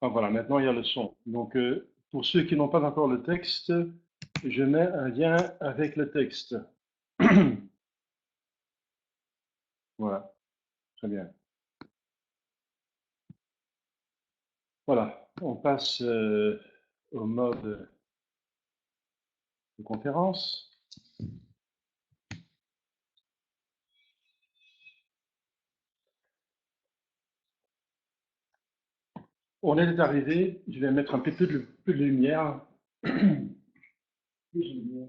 Ah, voilà, maintenant il y a le son. Donc, pour ceux qui n'ont pas encore le texte, je mets un lien avec le texte. Voilà, très bien. Voilà, on passe au mode de conférence. On est arrivé, je vais mettre un peu plus de lumière. Plus de lumière.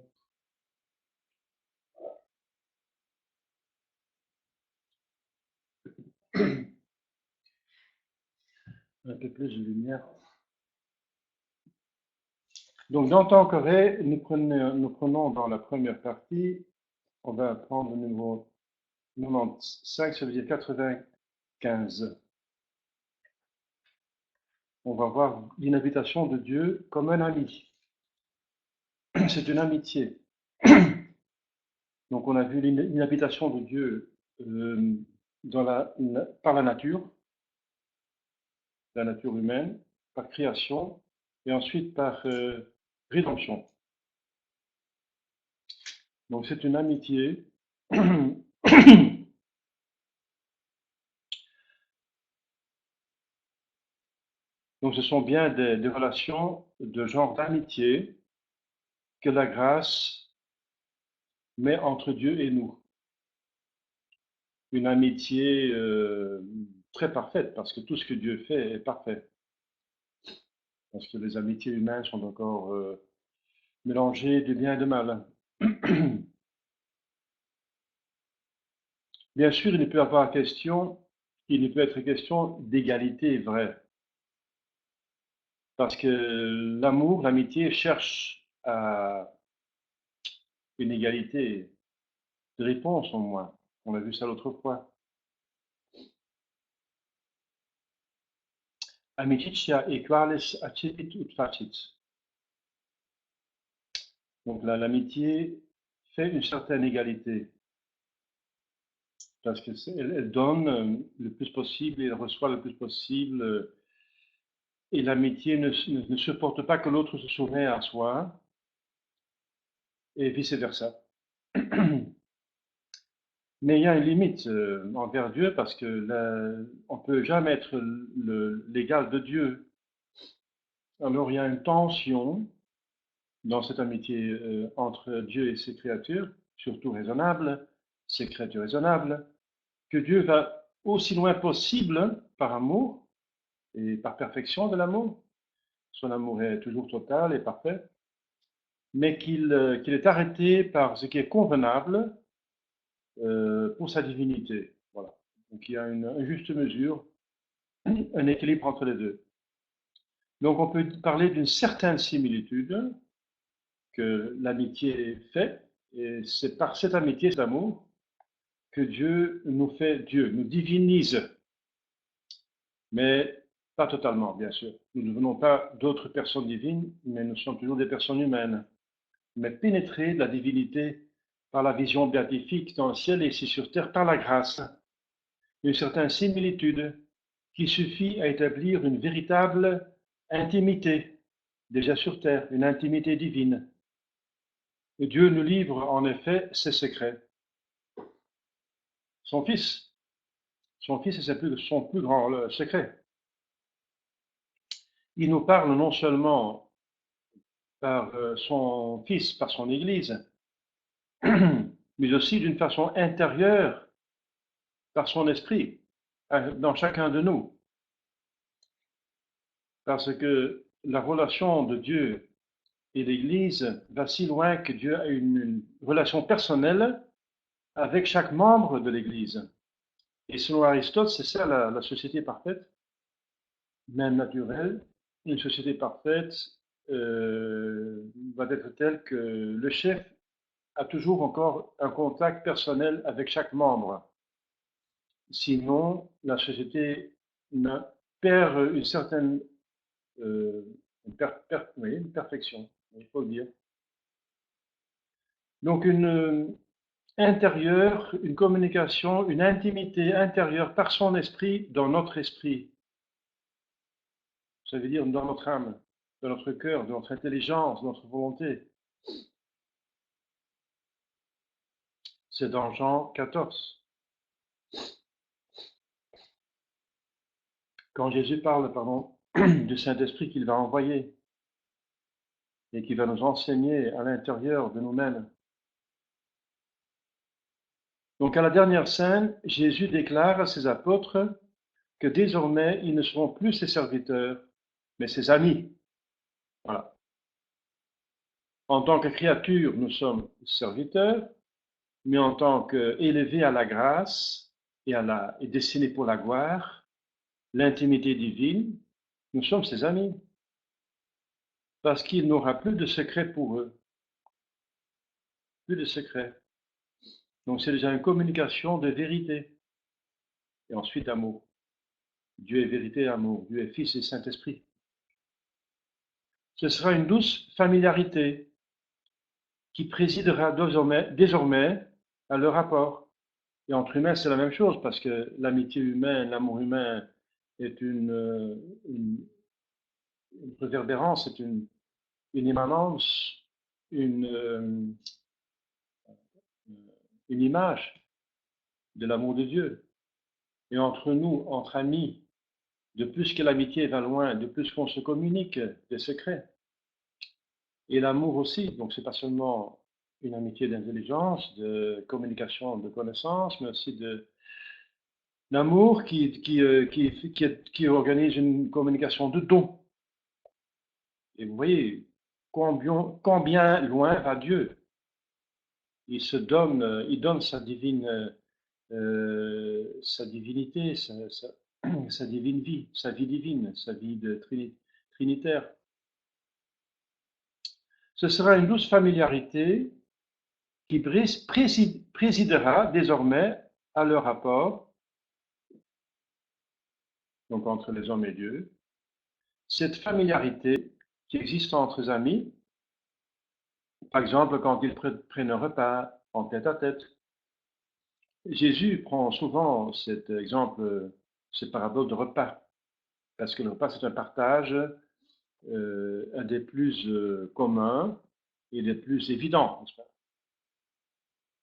Un peu plus de lumière. Donc, dans temps carré, nous prenons dans la première partie, on va prendre le numéro 95, ça veut dire 95. On va voir l'inhabitation de Dieu comme un ami. C'est une amitié. Donc, on a vu l'inhabitation de Dieu par la nature humaine, par création, et ensuite par rédemption. Donc, c'est une amitié. Donc, ce sont bien des relations de genre d'amitié que la grâce met entre Dieu et nous. Une amitié très parfaite, parce que tout ce que Dieu fait est parfait. Parce que les amitiés humaines sont encore mélangées de bien et de mal. Bien sûr, il ne peut être question d'égalité vraie. Parce que l'amour, l'amitié cherche à une égalité de réponse au moins. On a vu ça l'autre fois. Amicitia equalis accipit ut facit. Donc là, l'amitié fait une certaine égalité. Parce qu'elle donne le plus possible et elle reçoit le plus possible. Et l'amitié ne supporte pas que l'autre se soumet à soi, et vice-versa. Mais il y a une limite envers Dieu parce que on ne peut jamais être l'égal de Dieu. Alors il y a une tension dans cette amitié entre Dieu et ses créatures, surtout raisonnables, ses créatures raisonnables, que Dieu va aussi loin possible par amour et par perfection de l'amour. Son amour est toujours total et parfait, mais qu'il est arrêté par ce qui est convenable pour sa divinité. Voilà. Donc il y a une juste mesure, un équilibre entre les deux. Donc on peut parler d'une certaine similitude que l'amitié fait, et c'est par cette amitié, cet amour, que Dieu nous fait Dieu, nous divinise, mais pas totalement, bien sûr. Nous ne devenons pas d'autres personnes divines, mais nous sommes toujours des personnes humaines, mais pénétrées de la divinité par la vision béatifique dans le ciel et ici sur terre par la grâce. Une certaine similitude qui suffit à établir une véritable intimité, déjà sur terre, une intimité divine. Et Dieu nous livre en effet ses secrets. Son Fils, son Fils est son plus grand secret. Il nous parle non seulement par son Fils, par son Église, mais aussi d'une façon intérieure, par son Esprit, dans chacun de nous. Parce que la relation de Dieu et l'Église va si loin que Dieu a une relation personnelle avec chaque membre de l'Église. Et selon Aristote, c'est ça la société parfaite, même naturelle. Une société parfaite va être telle que le chef a toujours encore un contact personnel avec chaque membre. Sinon, la société perd une certaine une perfection, il faut le dire. Donc une communication, une intimité intérieure par son esprit dans notre esprit. Ça veut dire dans notre âme, dans notre cœur, dans notre intelligence, dans notre volonté. C'est dans Jean 14. Quand Jésus parle, du Saint-Esprit qu'il va envoyer et qui va nous enseigner à l'intérieur de nous-mêmes. Donc à la dernière scène, Jésus déclare à ses apôtres que désormais, ils ne seront plus ses serviteurs, mais ses amis. Voilà. En tant que créature, nous sommes serviteurs, mais en tant qu'élevés à la grâce et destinés pour la gloire, l'intimité divine, nous sommes ses amis. Parce qu'il n'aura plus de secret pour eux. Plus de secret. Donc c'est déjà une communication de vérité. Et ensuite amour. Dieu est vérité et amour. Dieu est Fils et Saint-Esprit. Ce sera une douce familiarité qui présidera désormais à leur rapport. Et entre humains, c'est la même chose, parce que l'amitié humaine, l'amour humain est une réverbérance, c'est une émanence, une, une image de l'amour de Dieu. Et entre nous, entre amis, de plus que l'amitié va loin, de plus qu'on se communique des secrets. Et l'amour aussi, donc c'est pas seulement une amitié d'intelligence, de communication, de connaissance, mais aussi d'amour qui organise une communication de don. Et vous voyez combien loin va Dieu. Il donne sa sa divinité, sa divine vie, sa vie divine, sa vie de trinitaire. Ce sera une douce familiarité qui présidera désormais à leur rapport, donc entre les hommes et Dieu. Cette familiarité qui existe entre amis, par exemple quand ils prennent un repas en tête à tête. Jésus prend souvent cet exemple, cette parabole de repas, parce que le repas c'est un partage, un des plus communs et des plus évidents, n'est-ce pas?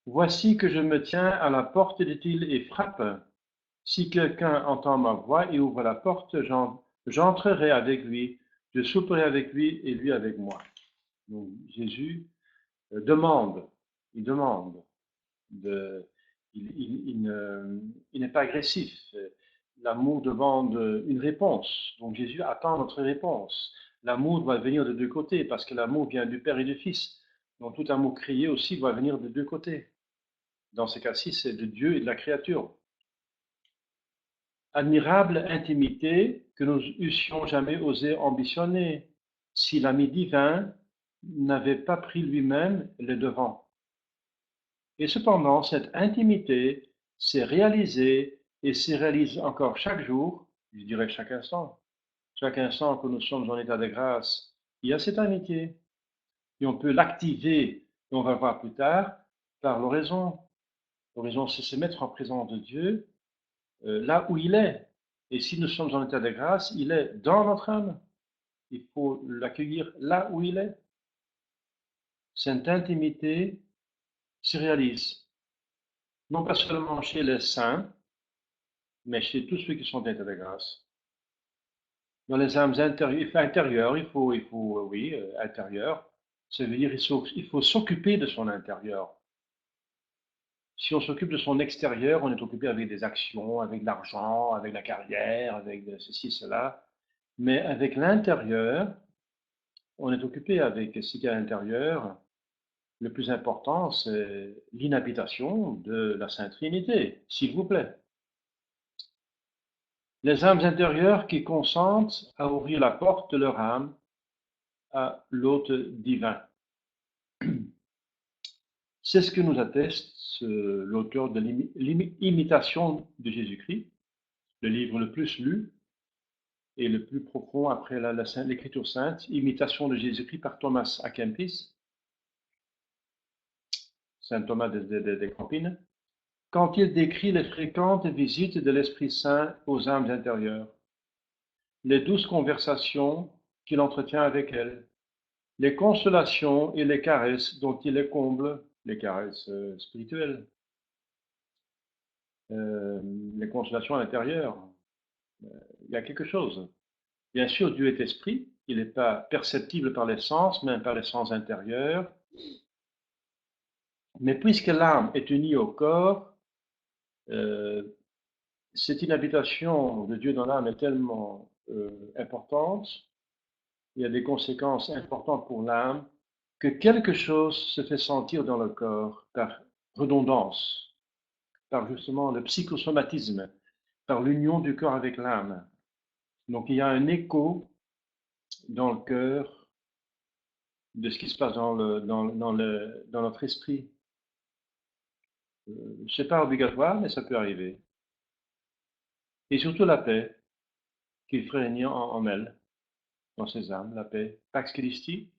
Voici que je me tiens à la porte, dit-il, et frappe. Si quelqu'un entend ma voix et ouvre la porte, j'entrerai avec lui, je souperai avec lui et lui avec moi. Donc Jésus demande, il demande, de, il n'est pas agressif. L'amour demande une réponse. Donc Jésus attend notre réponse. L'amour doit venir de deux côtés parce que l'amour vient du Père et du Fils. Donc tout amour créé aussi doit venir de deux côtés. Dans ce cas-ci, c'est de Dieu et de la créature. Admirable intimité que nous eussions jamais osé ambitionner si l'ami divin n'avait pas pris lui-même le devant. Et cependant, cette intimité s'est réalisée et se réalise encore chaque jour, je dirais chaque instant que nous sommes en état de grâce, il y a cette amitié. Et on peut l'activer, et on va voir plus tard, par l'oraison. L'oraison, c'est se mettre en présence de Dieu là où il est. Et si nous sommes en état de grâce, il est dans notre âme. Il faut l'accueillir là où il est. Cette intimité se réalise, non pas seulement chez les saints, mais chez tous ceux qui sont en état de grâce. Dans les âmes intérieures, intérieur, ça veut dire il faut s'occuper de son intérieur. Si on s'occupe de son extérieur, on est occupé avec des actions, avec l'argent, avec la carrière, avec ceci, cela. Mais avec l'intérieur, on est occupé avec ce qu'il y a à l'intérieur. Le plus important, c'est l'inhabitation de la Sainte Trinité, s'il vous plaît. Les âmes intérieures qui consentent à ouvrir la porte de leur âme à l'hôte divin. C'est ce que nous atteste l'auteur de l'Imitation de Jésus-Christ, le livre le plus lu et le plus profond après l'Écriture sainte, Imitation de Jésus-Christ par Thomas à Kempis, Saint Thomas de Campines, quand il décrit les fréquentes visites de l'Esprit Saint aux âmes intérieures. les douces conversations qu'il entretient avec elle, les consolations et les caresses dont il les comble, les caresses spirituelles, euh, les consolations à l'intérieur. Il y a quelque chose. Bien sûr, Dieu est esprit, il n'est pas perceptible par les sens, même par les sens intérieurs. Mais puisque l'âme est unie au corps, euh, cette inhabitation de Dieu dans l'âme est tellement importante, il y a des conséquences importantes pour l'âme, que quelque chose se fait sentir dans le corps par redondance, par justement le psychosomatisme, par l'union du corps avec l'âme. Donc il y a un écho dans le cœur de ce qui se passe dans notre esprit. Ce n'est pas obligatoire, mais ça peut arriver. Et surtout la paix qu'il ferait régner en elles, dans ses âmes, la paix. Pax Christi.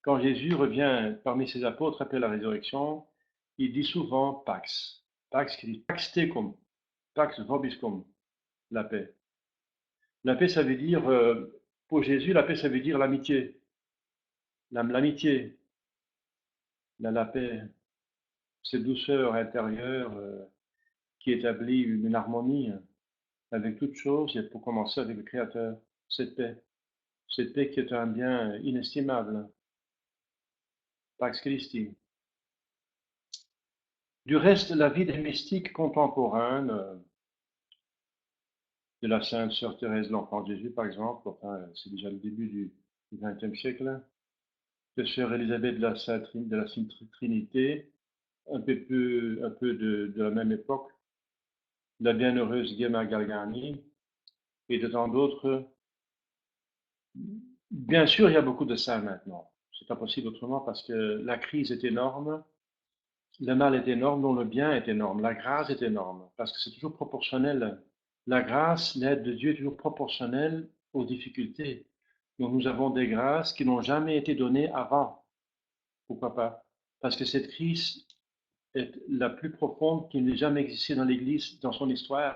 Quand Jésus revient parmi ses apôtres après la résurrection, il dit souvent Pax. Pax Christi. Pax tecum. Pax vobiscum. La paix. La paix, ça veut dire, pour Jésus, la paix, ça veut dire l'amitié. L'amitié, la paix, cette douceur intérieure qui établit une harmonie avec toute chose, et pour commencer avec le Créateur. Cette paix. Cette paix qui est un bien inestimable. Pax Christi. Du reste, la vie des mystiques contemporaines, de la Sainte Sœur Thérèse, l'Enfant Jésus, par exemple, enfin, c'est déjà le début du XXe siècle, de Sœur Élisabeth de la Sainte Trinité, un peu de la même époque, la bienheureuse Gemma Galgani, et de tant d'autres. Bien sûr, il y a beaucoup de saints maintenant. C'est pas possible autrement parce que la crise est énorme, le mal est énorme, dont le bien est énorme, la grâce est énorme, parce que c'est toujours proportionnel. La grâce, l'aide de Dieu est toujours proportionnelle aux difficultés. Donc nous avons des grâces qui n'ont jamais été données avant. Pourquoi pas? Parce que cette crise est la plus profonde qui n'ait jamais existé dans l'Église, dans son histoire.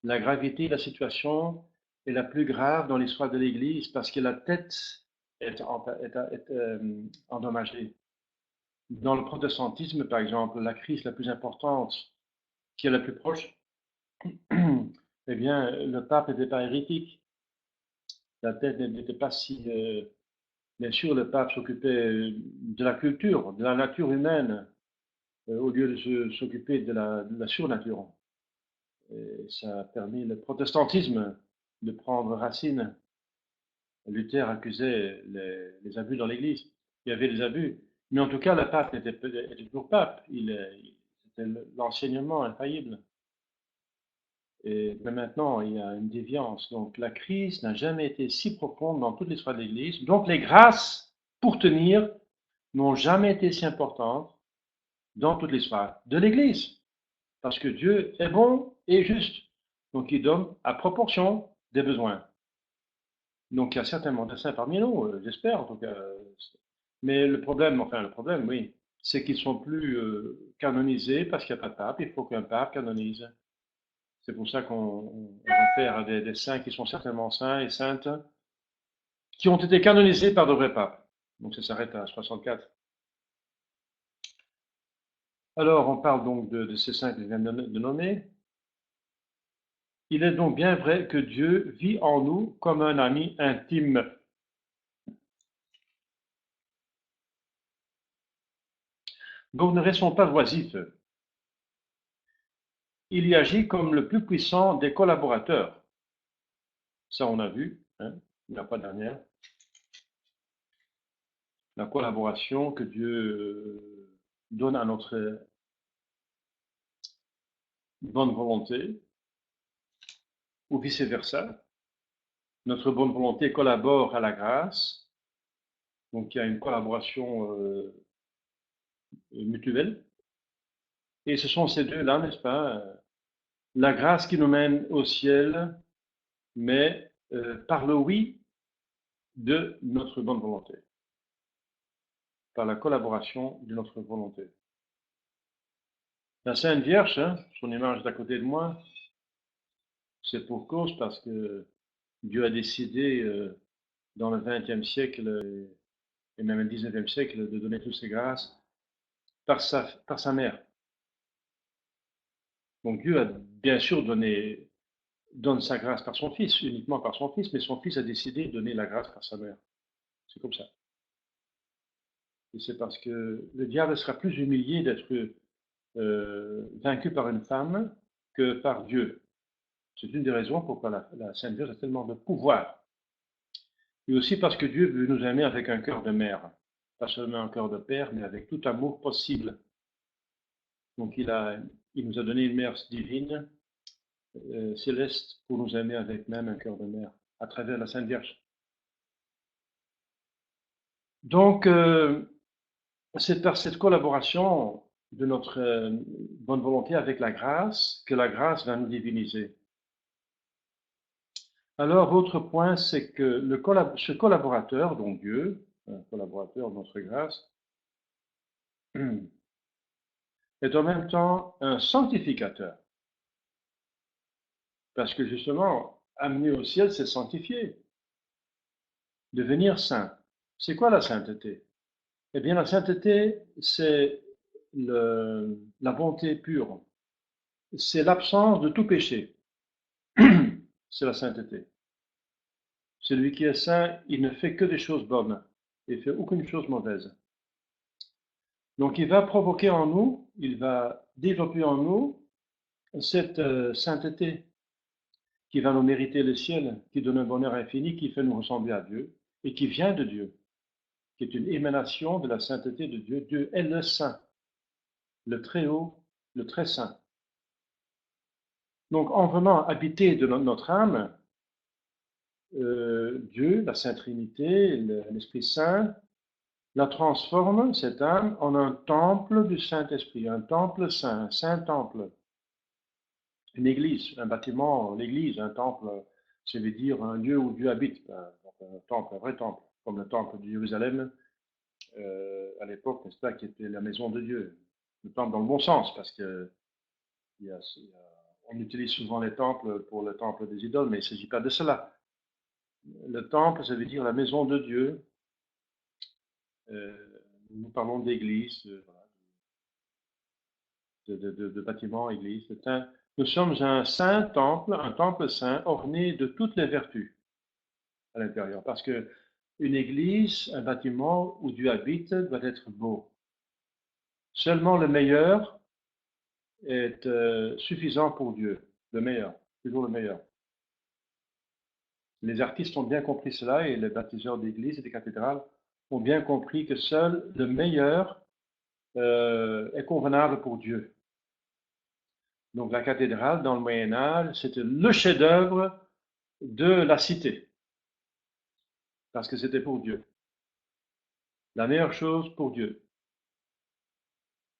La gravité de la situation est la plus grave dans l'histoire de l'Église parce que la tête est endommagée. Dans le protestantisme, par exemple, la crise la plus importante, qui est la plus proche, eh bien, le pape n'était pas hérétique. La tête n'était pas si. Bien sûr, le pape s'occupait de la culture, de la nature humaine, au lieu de s'occuper de la surnature. Et ça a permis le protestantisme de prendre racine. Luther accusait les abus dans l'Église. Il y avait des abus. Mais en tout cas, le pape était toujours pape. C'était l'enseignement infaillible. Mais maintenant, il y a une déviance. Donc la crise n'a jamais été si profonde dans toute l'histoire de l'Église. Donc les grâces pour tenir n'ont jamais été si importantes dans toute l'histoire de l'Église. Parce que Dieu est bon et juste. Donc il donne à proportion des besoins. Donc il y a certainement des saints parmi nous, j'espère en tout cas. Mais le problème, oui, c'est qu'ils sont plus canonisés parce qu'il n'y a pas de pape. Il faut qu'un pape canonise. C'est pour ça qu'on réfère à des saints qui sont certainement saints et saintes, qui ont été canonisés par de vrais papes. Donc ça s'arrête à 64. Alors on parle donc de ces saints que je viens de nommer. Il est donc bien vrai que Dieu vit en nous comme un ami intime. Donc ne restons pas oisifs. Il y agit comme le plus puissant des collaborateurs. Ça, on a vu, hein, la fois dernière. La collaboration que Dieu donne à notre bonne volonté, ou vice-versa. Notre bonne volonté collabore à la grâce. Donc il y a une collaboration mutuelle. Et ce sont ces deux-là, n'est-ce pas? La grâce qui nous mène au ciel, mais par le oui de notre bonne volonté, par la collaboration de notre volonté. La Sainte Vierge, hein, son image est à côté de moi, c'est pour cause parce que Dieu a décidé dans le XXe siècle et même le XIXe siècle de donner toutes ses grâces par sa mère. Donc Dieu a bien sûr donne sa grâce par son Fils, uniquement par son Fils, mais son Fils a décidé de donner la grâce par sa mère. C'est comme ça. Et c'est parce que le diable sera plus humilié d'être vaincu par une femme que par Dieu. C'est une des raisons pourquoi la Sainte Vierge a tellement de pouvoir. Et aussi parce que Dieu veut nous aimer avec un cœur de mère, pas seulement un cœur de père, mais avec tout amour possible. Donc il nous a donné une mère divine, céleste, pour nous aimer avec même un cœur de mère, à travers la Sainte Vierge. Donc, c'est par cette collaboration de notre bonne volonté avec la grâce que la grâce va nous diviniser. Alors, l'autre point, c'est que ce collaborateur, donc Dieu, un collaborateur de notre grâce, est en même temps un sanctificateur. Parce que justement, amener au ciel, c'est sanctifier, devenir saint. C'est quoi la sainteté? Eh bien, la sainteté, c'est la bonté pure. C'est l'absence de tout péché. C'est la sainteté. Celui qui est saint, il ne fait que des choses bonnes. Il ne fait aucune chose mauvaise. Donc il va provoquer en nous, il va développer en nous cette sainteté qui va nous mériter le ciel, qui donne un bonheur infini, qui fait nous ressembler à Dieu et qui vient de Dieu, qui est une émanation de la sainteté de Dieu. Dieu est le saint, le très haut, le très saint. Donc en venant habiter de notre âme, Dieu, la Sainte Trinité, l'Esprit Saint, la transforme, cette âme, en un temple du Saint-Esprit, un temple saint, un saint temple. Une église, un bâtiment, l'église, un temple, ça veut dire un lieu où Dieu habite, un temple, un vrai temple, comme le temple de Jérusalem à l'époque, n'est-ce pas, qui était la maison de Dieu. Le temple dans le bon sens, parce que on utilise souvent les temples pour le temple des idoles, mais il ne s'agit pas de cela. Le temple, ça veut dire la maison de Dieu. Nous parlons d'église, de bâtiment, église. Nous sommes un saint temple, un temple saint, orné de toutes les vertus à l'intérieur. Parce que une église, un bâtiment où Dieu habite, doit être beau. Seulement le meilleur est suffisant pour Dieu. Le meilleur, toujours le meilleur. Les artistes ont bien compris cela et les bâtisseurs d'églises et de cathédrales ont bien compris que seul le meilleur est convenable pour Dieu. Donc la cathédrale, dans le Moyen Âge, c'était le chef-d'œuvre de la cité, parce que c'était pour Dieu. La meilleure chose pour Dieu.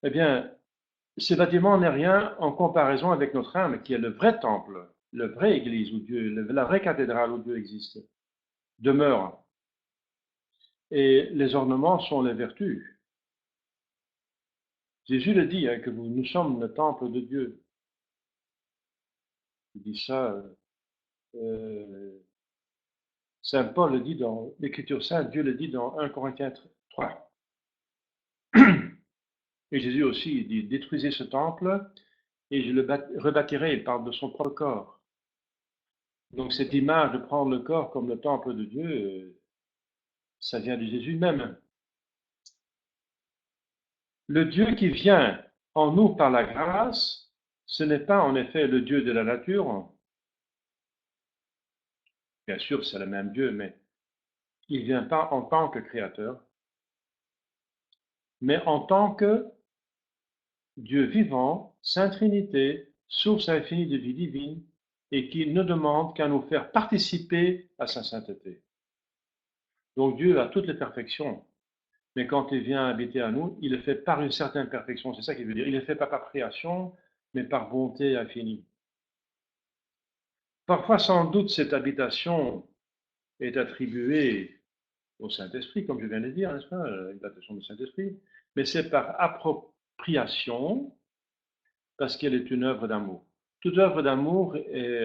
Eh bien, ce bâtiment n'est rien en comparaison avec notre âme, qui est le vrai temple, la vraie église où Dieu, la vraie cathédrale où Dieu existe, demeure. Et les ornements sont les vertus. Jésus le dit, hein, que nous sommes le temple de Dieu. Il dit ça, Saint Paul le dit dans l'Écriture sainte, Dieu le dit dans 1 Corinthiens 3. Et Jésus aussi, il dit, détruisez ce temple et je le rebâtirai. Il parle de son propre corps. Donc cette image de prendre le corps comme le temple de Dieu, ça vient de Jésus même. Le Dieu qui vient en nous par la grâce, ce n'est pas en effet le Dieu de la nature. Bien sûr, c'est le même Dieu, mais il ne vient pas en tant que créateur, mais en tant que Dieu vivant, Sainte Trinité, source infinie de vie divine, et qui ne demande qu'à nous faire participer à sa sainteté. Donc Dieu a toutes les perfections, mais quand il vient habiter à nous, il le fait par une certaine perfection, c'est ça qu'il veut dire. Il le fait pas par création, mais par bonté infinie. Parfois, sans doute, cette habitation est attribuée au Saint-Esprit, comme je viens de dire, n'est-ce pas, l'habitation du Saint-Esprit, mais c'est par appropriation, parce qu'elle est une œuvre d'amour. Toute œuvre d'amour est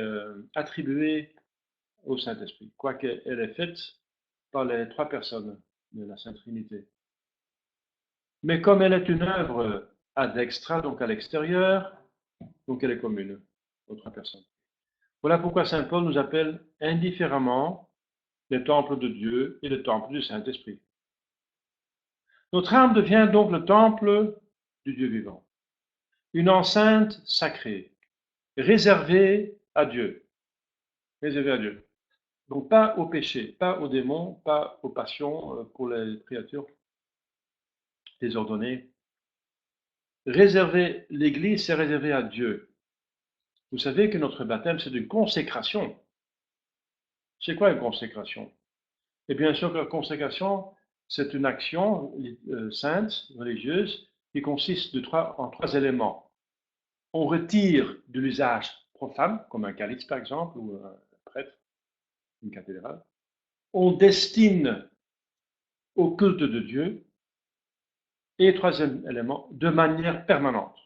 attribuée au Saint-Esprit, quoique elle est faite par les trois personnes de la Sainte Trinité. Mais comme elle est une œuvre ad extra, donc à l'extérieur, donc elle est commune aux trois personnes. Voilà pourquoi Saint Paul nous appelle indifféremment le temple de Dieu et le temple du Saint-Esprit. Notre âme devient donc le temple du Dieu vivant, une enceinte sacrée, réservée à Dieu. Réservée à Dieu. Donc pas au péché, pas aux démons, pas aux passions pour les créatures désordonnées. Réserver l'Église, c'est réservé à Dieu. Vous savez que notre baptême, c'est une consécration. C'est quoi une consécration? Et bien sûr que la consécration, c'est une action sainte, religieuse, qui consiste en trois éléments. On retire de l'usage profane, comme un calice par exemple, ou un prêtre, une cathédrale. On destine au culte de Dieu. Et troisième élément, de manière permanente.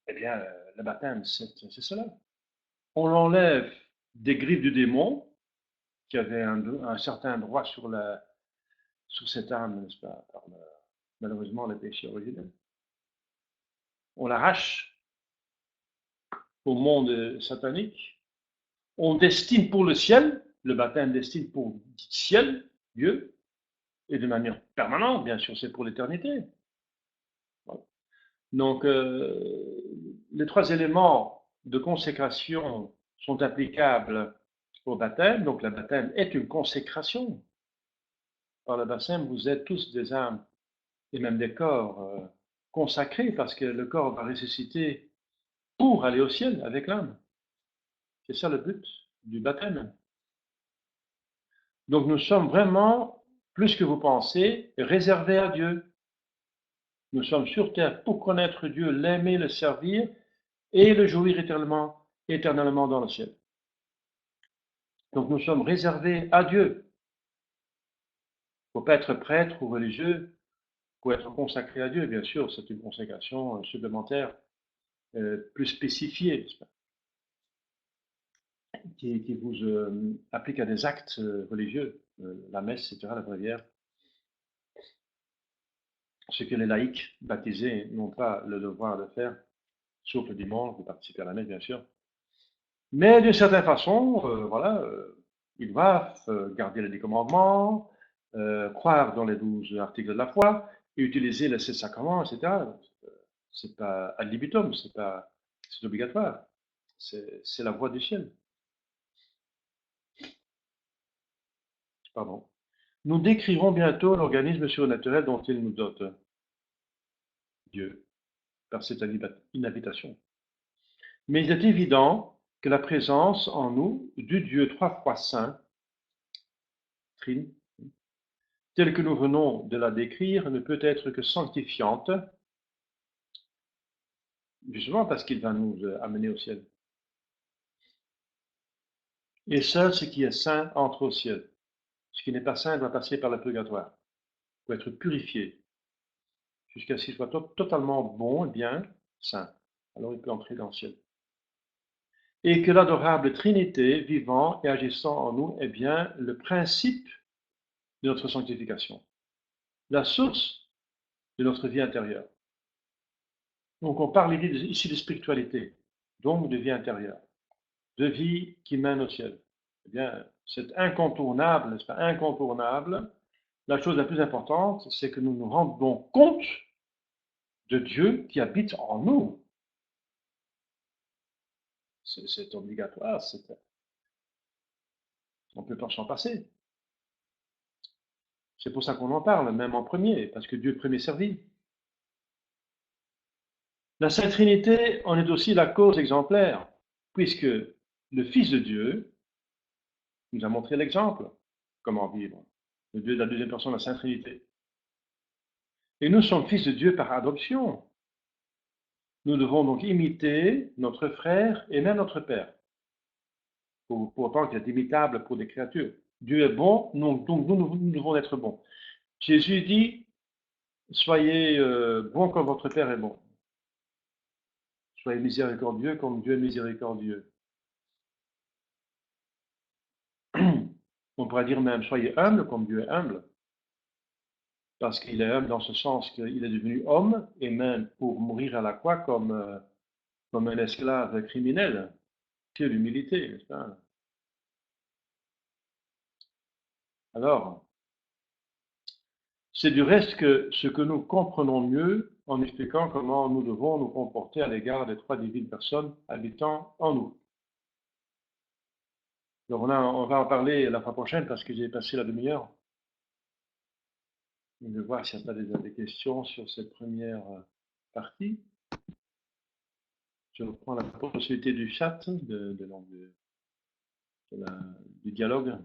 Eh bien, le baptême, c'est cela. On l'enlève des griffes du démon, qui avait un certain droit sur cette âme, n'est-ce pas, par malheureusement le péché originel. On l'arrache au monde satanique. On destine pour le ciel, le baptême destine pour le ciel, Dieu, et de manière permanente, bien sûr, c'est pour l'éternité. Voilà. Donc, les trois éléments de consécration sont applicables au baptême. Donc, le baptême est une consécration. Par le baptême, vous êtes tous des âmes et même des corps consacrés parce que le corps va ressusciter pour aller au ciel avec l'âme. C'est ça le but du baptême. Donc, nous sommes vraiment, plus que vous pensez, réservés à Dieu. Nous sommes sur terre pour connaître Dieu, l'aimer, le servir et le jouir éternellement dans le ciel. Donc nous sommes réservés à Dieu. Il ne faut pas être prêtre ou religieux pour être consacré à Dieu. Bien sûr, c'est une consécration supplémentaire, plus spécifiée, qui vous applique à des actes religieux, la messe, etc., la prière. Ce que les laïcs baptisés n'ont pas le devoir de faire, sauf le dimanche, de participer à la messe, bien sûr. Mais d'une certaine façon, voilà, ils doivent garder les 10 commandements, croire dans les 12 articles de la foi, et utiliser les 7 sacrements, etc. C'est pas ad libitum, c'est obligatoire. C'est la voie du ciel. Pardon. Nous décrirons bientôt l'organisme surnaturel dont il nous dote, Dieu, par cette inhabitation. Mais il est évident que la présence en nous du Dieu trois fois saint, trine, telle que nous venons de la décrire, ne peut être que sanctifiante, justement parce qu'il va nous amener au ciel. Et seul ce qui est saint entre au ciel. Ce qui n'est pas saint doit passer par le purgatoire, pour être purifié, jusqu'à ce qu'il soit totalement bon et bien saint. Alors il peut entrer dans le ciel. Et que l'adorable Trinité, vivant et agissant en nous, est bien le principe de notre sanctification, la source de notre vie intérieure. Donc on parle ici de spiritualité, donc de vie intérieure, de vie qui mène au ciel. Eh bien, c'est incontournable, n'est-ce pas? Incontournable. La chose la plus importante, c'est que nous nous rendons compte de Dieu qui habite en nous. C'est obligatoire, on ne peut pas s'en passer. C'est pour ça qu'on en parle, même en premier, parce que Dieu premier servi. La Sainte Trinité en est aussi la cause exemplaire, puisque le Fils de Dieu nous a montré l'exemple, comment vivre. Le Dieu de la deuxième personne, la Sainte Trinité. Et nous sommes fils de Dieu par adoption. Nous devons donc imiter notre frère et même notre père, pour autant qu'il est imitable pour des créatures. Dieu est bon, donc nous devons être bons. Jésus dit, soyez bons comme votre Père est bon. Soyez miséricordieux comme Dieu est miséricordieux. On pourrait dire même, soyez humble comme Dieu est humble, parce qu'il est humble dans ce sens qu'il est devenu homme, et même pour mourir à la croix comme un esclave criminel. Quelle humilité, n'est-ce pas? Alors, c'est du reste que ce que nous comprenons mieux en expliquant comment nous devons nous comporter à l'égard des trois divines personnes habitant en nous. Donc on va en parler la fois prochaine parce que j'ai passé la demi-heure. Je vais voir s'il n'y a pas déjà des questions sur cette première partie. Je reprends la possibilité du chat, du dialogue.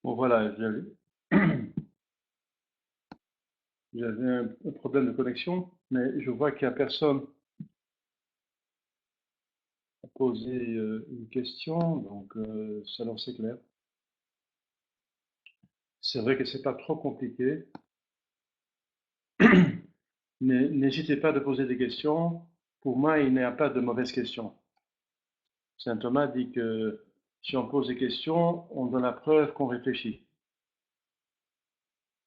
Bon voilà, j'avais un problème de connexion, mais je vois qu'il n'y a personne à poser une question, donc ça alors c'est clair. C'est vrai que c'est pas trop compliqué, mais n'hésitez pas à poser des questions. Pour moi, il n'y a pas de mauvaises questions. Saint Thomas dit que si on pose des questions, on donne la preuve qu'on réfléchit.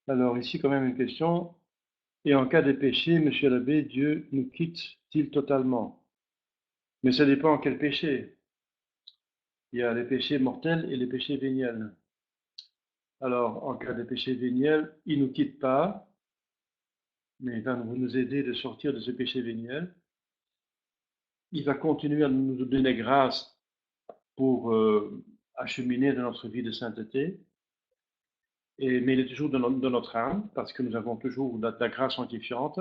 Alors ici, quand même, une question. Et en cas de péché, monsieur l'abbé, Dieu nous quitte-t-il totalement? Mais ça dépend quel péché. Il y a les péchés mortels et les péchés véniels. Alors, en cas de péché véniel, il ne nous quitte pas, mais il va nous aider de sortir de ce péché véniel. Il va continuer à nous donner grâce pour acheminer dans notre vie de sainteté. Mais il est toujours dans notre âme, parce que nous avons toujours la grâce sanctifiante.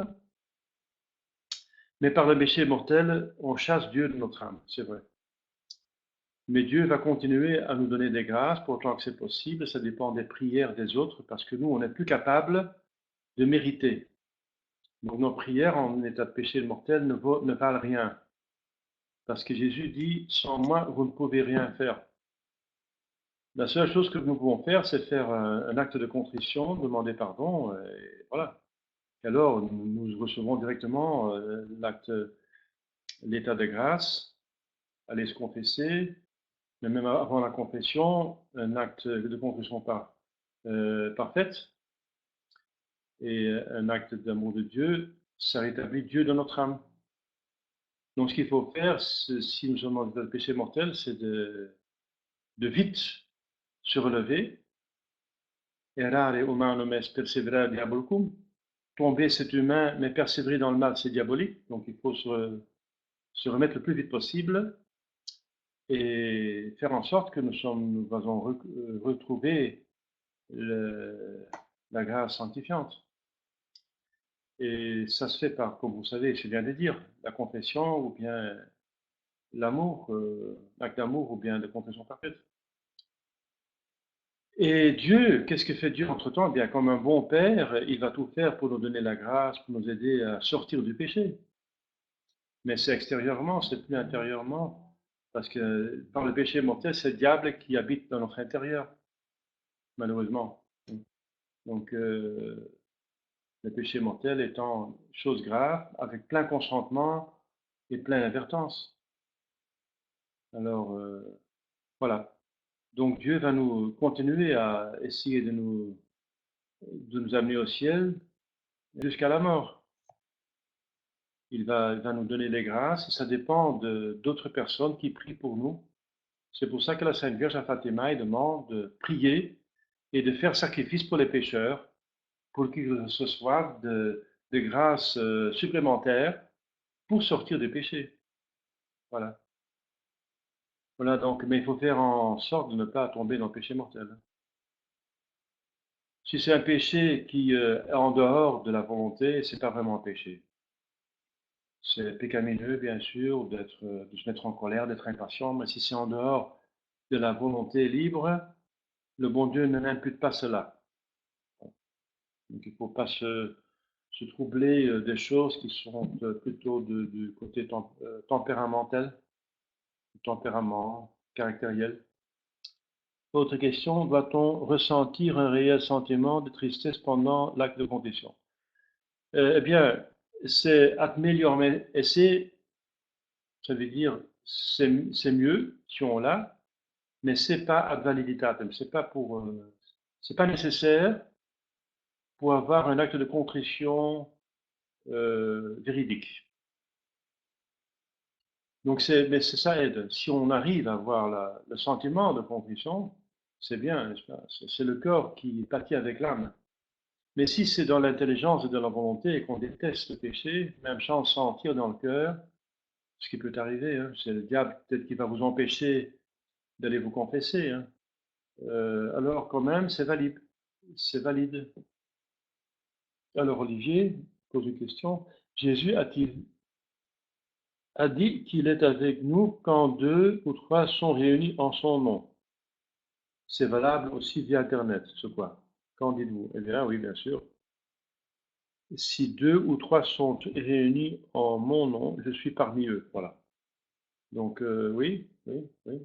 Mais par le péché mortel, on chasse Dieu de notre âme, c'est vrai. Mais Dieu va continuer à nous donner des grâces pour autant que c'est possible. Ça dépend des prières des autres, parce que nous, on n'est plus capable de mériter. Donc nos prières en état de péché mortel ne valent rien. Parce que Jésus dit, sans moi, vous ne pouvez rien faire. La seule chose que nous pouvons faire, c'est faire un acte de contrition, demander pardon, et voilà. Et alors, nous recevons directement l'état de grâce, aller se confesser, mais même avant la confession, un acte de confession parfaite et un acte d'amour de Dieu, ça rétablit Dieu dans notre âme. Donc, ce qu'il faut faire, si nous sommes dans le péché mortel, c'est de vite se relever. Errare humanum est perseverare diabolicum. Tomber, c'est humain, mais persévérer dans le mal, c'est diabolique. Donc, il faut se remettre le plus vite possible et faire en sorte que nous allons retrouver la grâce sanctifiante. Et ça se fait par, comme vous savez, je viens de dire, la confession ou bien l'amour, l'acte d'amour ou bien de confession parfaite. Et Dieu, qu'est-ce que fait Dieu entre-temps? Eh bien, comme un bon père, il va tout faire pour nous donner la grâce, pour nous aider à sortir du péché. Mais c'est extérieurement, c'est plus intérieurement. Parce que par le péché mortel, c'est le diable qui habite dans notre intérieur, malheureusement. Donc, le péché mortel étant chose grave, avec plein consentement et plein d'inadvertance. Alors, voilà. Donc, Dieu va nous continuer à essayer de nous amener au ciel jusqu'à la mort. Il va nous donner les grâces et ça dépend d'autres personnes qui prient pour nous. C'est pour ça que la Sainte Vierge à Fatima demande de prier et de faire sacrifice pour les pécheurs pour qu'ils reçoivent de grâces supplémentaires pour sortir des péchés. Voilà. Voilà donc, mais il faut faire en sorte de ne pas tomber dans le péché mortel. Si c'est un péché qui est en dehors de la volonté, c'est pas vraiment un péché. C'est pécamineux, bien sûr, de se mettre en colère, d'être impatient, mais si c'est en dehors de la volonté libre, le bon Dieu ne n'impute pas cela. Donc il ne faut pas se troubler des choses qui sont plutôt du côté tempéramental, du tempérament caractériel. Autre question, doit-on ressentir un réel sentiment de tristesse pendant l'acte de confession? Eh bien, c'est améliorer, et ça veut dire, c'est mieux si on l'a, mais c'est pas ad validitatem, c'est pas nécessaire pour avoir un acte de contrition véridique. Donc mais ça aide. Si on arrive à avoir le sentiment de contrition, c'est bien, n'est-ce pas? C'est le corps qui pâtit avec l'âme. Mais si c'est dans l'intelligence et dans la volonté et qu'on déteste le péché, même sans sentir dans le cœur, ce qui peut arriver, hein, c'est le diable peut-être qui va vous empêcher d'aller vous confesser, hein. Alors quand même, c'est valide. C'est valide. Alors Olivier pose une question. Jésus a dit qu'il est avec nous quand deux ou trois sont réunis en son nom. C'est valable aussi via Internet, ce quoi? Qu'en dites-vous? Eh bien oui, bien sûr. Si deux ou trois sont réunis en mon nom, je suis parmi eux. Voilà. Donc oui, oui, oui,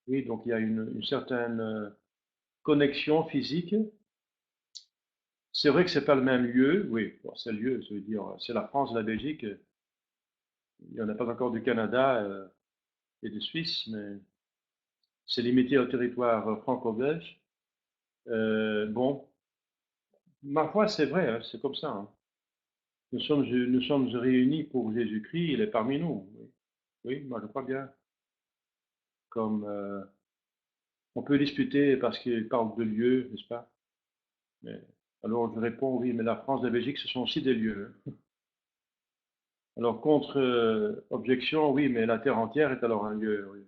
oui. Donc il y a une certaine connexion physique. C'est vrai que c'est pas le même lieu. Oui, bon, c'est le lieu. Je veux dire, c'est la France, la Belgique. Il n'y en a pas encore du Canada et de Suisse, mais c'est limité au territoire franco-belge. Bon, ma foi, c'est vrai, hein, c'est comme ça, hein. Nous sommes réunis pour Jésus-Christ, il est parmi nous. Oui, oui, moi je crois bien. Comme on peut discuter parce qu'il parle de lieux, n'est-ce pas? Mais, alors je réponds oui, mais la France et la Belgique, ce sont aussi des lieux, hein. Alors contre objection, oui, mais la terre entière est alors un lieu. Oui.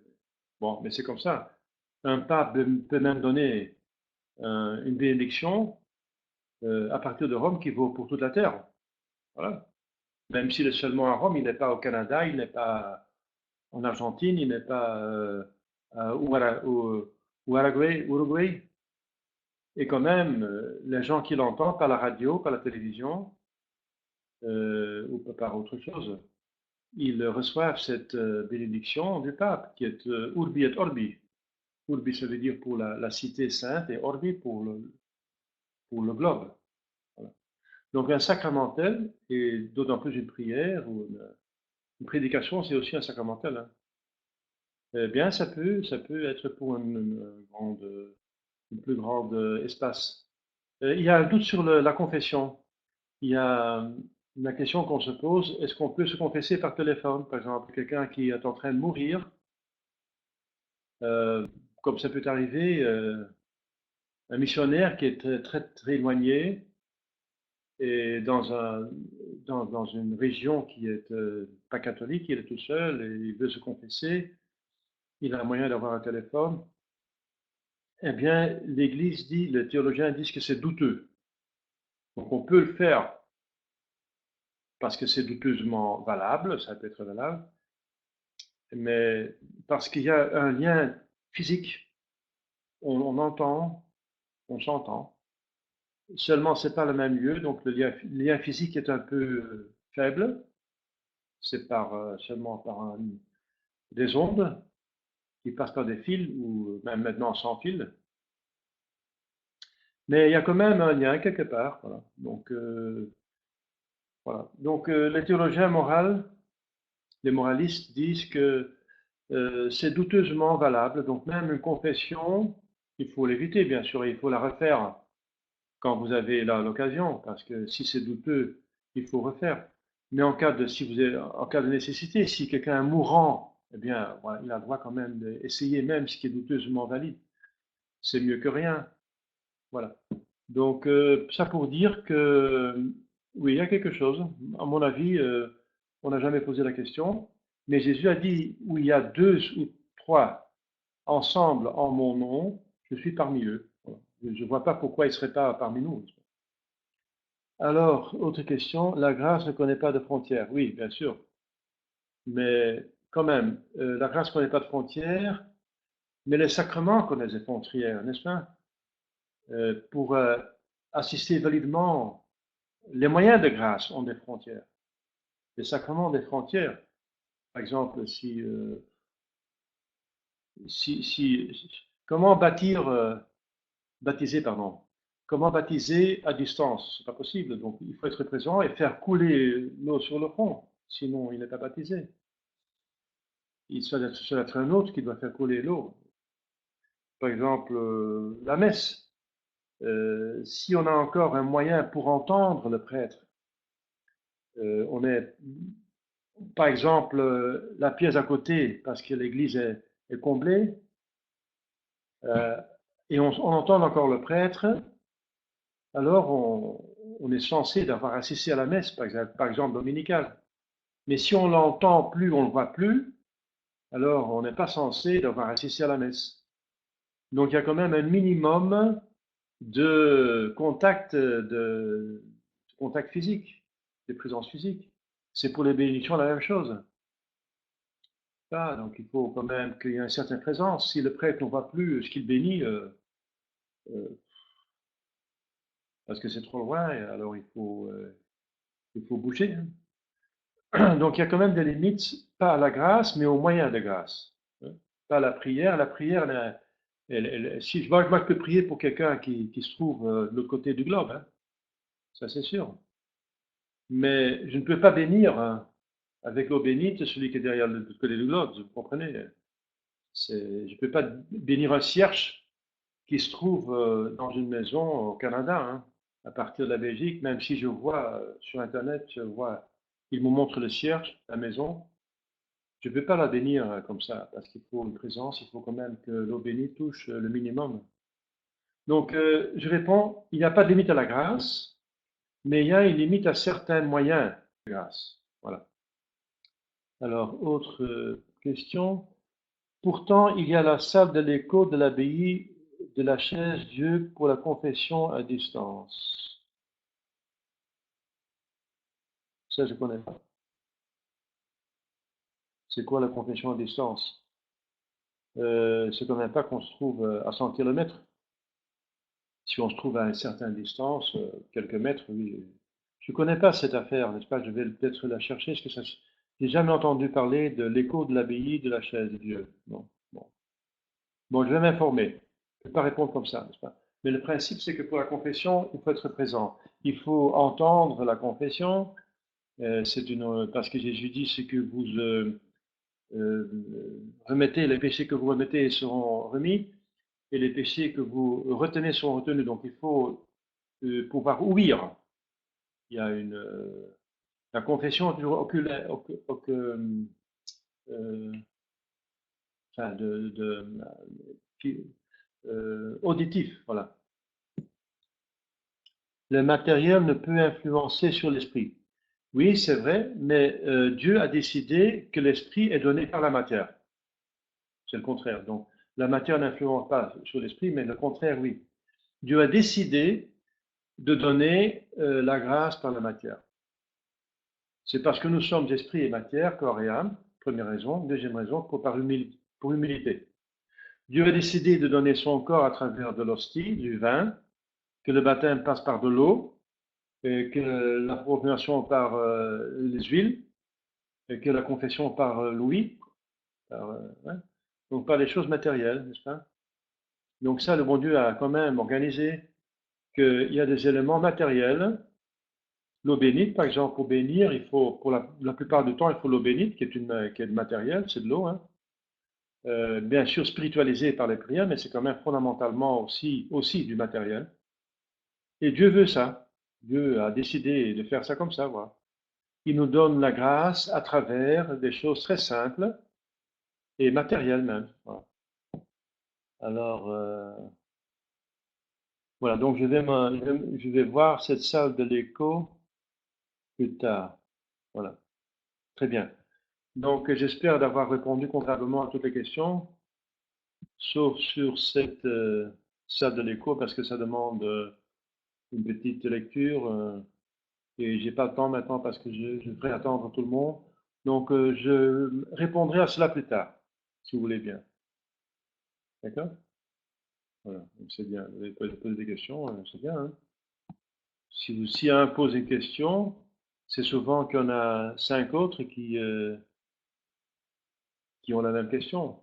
Bon, mais c'est comme ça. Un pape peut même donner une bénédiction à partir de Rome qui vaut pour toute la terre. Voilà. Même s'il est seulement à Rome, il n'est pas au Canada, il n'est pas en Argentine, il n'est pas au Uruguay. Et quand même, les gens qui l'entendent par la radio, par la télévision, ou par autre chose, ils reçoivent cette bénédiction du pape, qui est Urbi et Orbi. Urbi, ça veut dire pour la cité sainte, et Orbi pour le globe. Voilà. Donc un sacramentel, et d'autant plus une prière ou une prédication, c'est aussi un sacramentel, hein. Eh bien, ça peut être pour une plus grande espace. Il y a un doute sur la confession. Il y a la question qu'on se pose, est-ce qu'on peut se confesser par téléphone? Par exemple, quelqu'un qui est en train de mourir, euh, comme ça peut arriver, un missionnaire qui est très, très, très éloigné et dans une région qui est pas catholique, il est tout seul et il veut se confesser, il a moyen d'avoir un téléphone. Eh bien, l'Église dit, les théologiens disent que c'est douteux. Donc on peut le faire parce que c'est douteusement valable, ça peut être valable, mais parce qu'il y a un lien physique on entend, on s'entend. Seulement, c'est pas le même lieu, donc le lien physique est un peu faible. C'est seulement par des ondes qui passent par des fils ou même maintenant sans fil. Mais il y a quand même un lien quelque part. Voilà. Les théologiens moraux, les moralistes disent que c'est douteusement valable. Donc même une confession, il faut l'éviter, bien sûr, et il faut la refaire quand vous avez l'occasion, parce que si c'est douteux, il faut refaire. Mais en cas de nécessité, si quelqu'un est mourant, eh bien, voilà, il a le droit quand même d'essayer, même ce qui est douteusement valide. C'est mieux que rien. Voilà. Donc, ça pour dire que, oui, il y a quelque chose. À mon avis, on n'a jamais posé la question. Mais Jésus a dit, où il y a deux ou trois ensemble en mon nom, je suis parmi eux. Voilà. Je ne vois pas pourquoi il ne serait pas parmi nous. Alors, autre question, la grâce ne connaît pas de frontières. Oui, bien sûr. Mais quand même, la grâce ne connaît pas de frontières, mais les sacrements connaissent des frontières, n'est-ce pas? Pour assister validement, les moyens de grâce ont des frontières. Les sacrements ont des frontières. Par exemple, comment baptiser, pardon, comment baptiser à distance? C'est pas possible. Donc, il faut être présent et faire couler l'eau sur le front. Sinon, il n'est pas baptisé. Il doit être un autre qui doit faire couler l'eau. Par exemple, la messe. Si on a encore un moyen pour entendre le prêtre, on est, par exemple, la pièce à côté, parce que l'église est comblée, euh, et on entend encore le prêtre, alors on est censé d'avoir assisté à la messe, par exemple dominicale. Mais si on l'entend plus, on ne le voit plus, alors on n'est pas censé d'avoir assisté à la messe. Donc il y a quand même un minimum de contact physique, de présence physique. C'est pour les bénédictions la même chose. Ah, donc il faut quand même qu'il y ait une certaine présence. Si le prêtre ne voit plus ce qu'il bénit, euh, parce que c'est trop loin, alors il faut bouger. Hein. Donc il y a quand même des limites, pas à la grâce, mais aux moyens de grâce. Hein. Pas à la prière. La prière, si moi, je peux prier pour quelqu'un qui se trouve de l'autre côté du globe, hein, ça c'est sûr. Mais je ne peux pas bénir hein, avec l'eau bénite celui qui est derrière le côté du globe, vous comprenez? Je ne peux pas bénir un cierge qui se trouve dans une maison au Canada, hein, à partir de la Belgique, même si je vois sur Internet, il me montre le cierge, la maison, je ne peux pas la bénir comme ça, parce qu'il faut une présence, il faut quand même que l'eau bénite touche le minimum. Donc, je réponds, il n'y a pas de limite à la grâce, mais il y a une limite à certains moyens de grâce. Voilà. Alors, autre question. Pourtant, il y a la salle de l'écho de l'abbaye de la Chaise-Dieu pour la confession à distance. Ça, je ne connais pas. C'est quoi la confession à distance? C'est quand même pas qu'on se trouve à 100 km. Si on se trouve à une certaine distance, quelques mètres, oui. Je ne connais pas cette affaire, n'est-ce pas? Je vais peut-être la chercher. J'ai jamais entendu parler de l'écho de l'abbaye de la Chaise-Dieu. Non. Bon. Bon, je vais m'informer. Je ne peux pas répondre comme ça, n'est-ce pas? Mais le principe, c'est que pour la confession, il faut être présent. Il faut entendre la confession. Parce que Jésus dit, c'est que vous remettez, les péchés que vous remettez seront remis, et les péchés que vous retenez seront retenus. Donc il faut pouvoir ouïr. Il y a la confession toujours enfin, auditif, voilà. Le matériel ne peut influencer sur l'esprit. Oui, c'est vrai, mais Dieu a décidé que l'esprit est donné par la matière. C'est le contraire. Donc, la matière n'influence pas sur l'esprit, mais le contraire, oui. Dieu a décidé de donner la grâce par la matière. C'est parce que nous sommes esprit et matière, corps et âme, première raison. Deuxième raison, pour humilité. Dieu a décidé de donner son corps à travers de l'hostie, du vin, que le baptême passe par de l'eau, et que la confirmation par les huiles, et que la confession par l'ouïe, ouais. Donc par les choses matérielles, n'est-ce pas? Donc ça, le bon Dieu a quand même organisé qu'il y a des éléments matériels. L'eau bénite, par exemple, pour bénir, il faut, pour la plupart du temps, il faut l'eau bénite, qui est matérielle, c'est de l'eau, hein. Bien sûr spiritualisée par les prières, mais c'est quand même fondamentalement aussi du matériel. Et Dieu veut ça. Dieu a décidé de faire ça comme ça, voilà. Il nous donne la grâce à travers des choses très simples et matérielles même. Voilà. Alors, voilà, donc je vais voir cette salle de l'écho plus tard. Voilà, très bien. Donc, j'espère d'avoir répondu convenablement à toutes les questions, sauf sur cette salle de l'écho, parce que ça demande une petite lecture, et j'ai pas le temps maintenant parce que je devrais attendre tout le monde. Donc, je répondrai à cela plus tard, si vous voulez bien. D'accord? Voilà, c'est bien. Vous avez posé des questions, c'est bien, hein? Si un pose une question, c'est souvent qu'il y en a 5 autres qui ont la même question.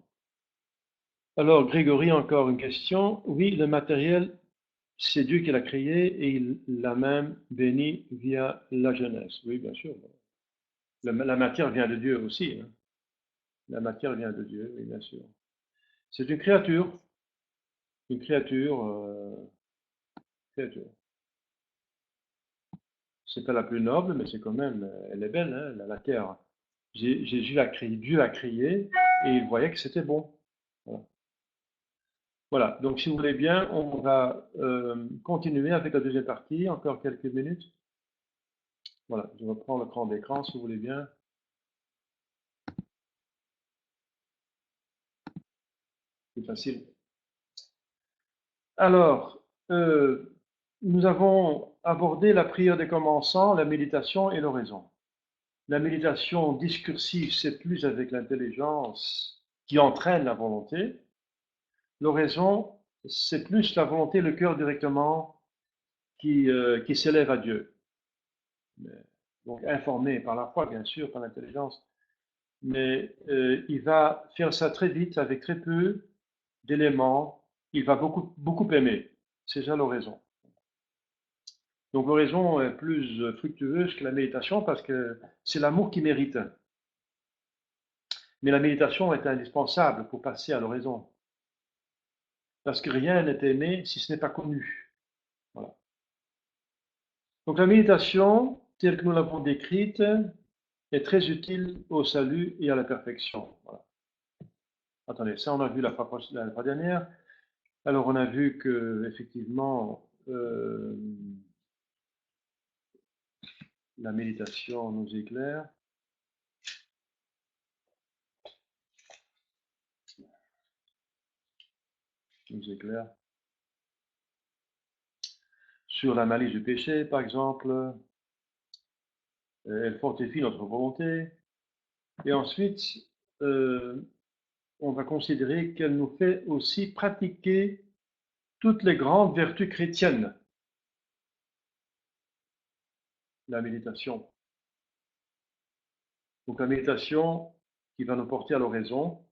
Alors, Grégory, encore une question. Oui, le matériel, c'est Dieu qui l'a créé et il l'a même béni via la jeunesse. Oui, bien sûr. La matière vient de Dieu aussi, hein. La matière vient de Dieu, oui, bien sûr. C'est une créature. Une créature. C'est pas la plus noble, mais c'est quand même, elle est belle, hein, la terre. Jésus l'a créé, Dieu l'a créé, et il voyait que c'était bon. Voilà. Voilà. Donc si vous voulez bien, on va continuer avec la deuxième partie, encore quelques minutes. Voilà, je reprends le grand d'écran si vous voulez bien. C'est facile. Alors, nous avons abordé la prière des commençants, la méditation et l'oraison. La méditation discursive, c'est plus avec l'intelligence qui entraîne la volonté. L'oraison, c'est plus la volonté, le cœur directement qui s'élève à Dieu. Donc informé par la foi, bien sûr, par l'intelligence. Mais il va faire ça très vite, avec très peu d'éléments. Il va beaucoup aimer. C'est ça l'oraison. Donc l'oraison est plus fructueuse que la méditation parce que c'est l'amour qui mérite. Mais la méditation est indispensable pour passer à l'oraison. Parce que rien n'est aimé si ce n'est pas connu. Voilà. Donc la méditation, telle que nous l'avons décrite, est très utile au salut et à la perfection. Voilà. Attendez, ça on a vu la fois dernière. Alors on a vu que effectivement la méditation nous éclaire. Sur la malice du péché, par exemple. Elle fortifie notre volonté. Et ensuite, on va considérer qu'elle nous fait aussi pratiquer toutes les grandes vertus chrétiennes. La méditation. Donc la méditation qui va nous porter à l'oraison,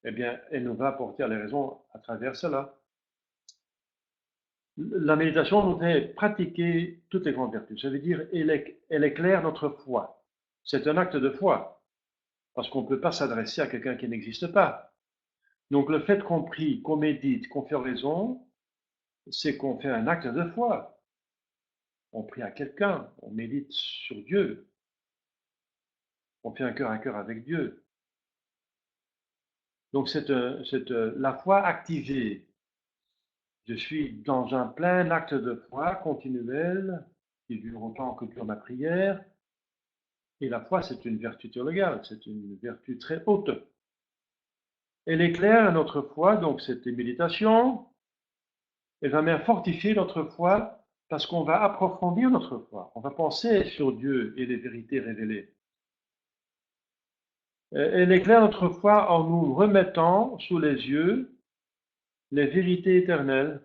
eh bien, elle nous va porter à la raison à travers cela. La méditation nous fait pratiquer toutes les grandes vertus. Ça veut dire elle éclaire notre foi. C'est un acte de foi, parce qu'on ne peut pas s'adresser à quelqu'un qui n'existe pas. Donc le fait qu'on prie, qu'on médite, qu'on fait raison, c'est qu'on fait un acte de foi. On prie à quelqu'un, on médite sur Dieu, on fait un cœur à cœur avec Dieu. Donc c'est la foi activée. Je suis dans un plein acte de foi continuel qui dure autant que dure ma prière. Et la foi, c'est une vertu théologale, c'est une vertu très haute. Elle éclaire notre foi, donc cette méditation, elle va même fortifier notre foi parce qu'on va approfondir notre foi. On va penser sur Dieu et les vérités révélées. Elle éclaire notre foi en nous remettant sous les yeux les vérités éternelles,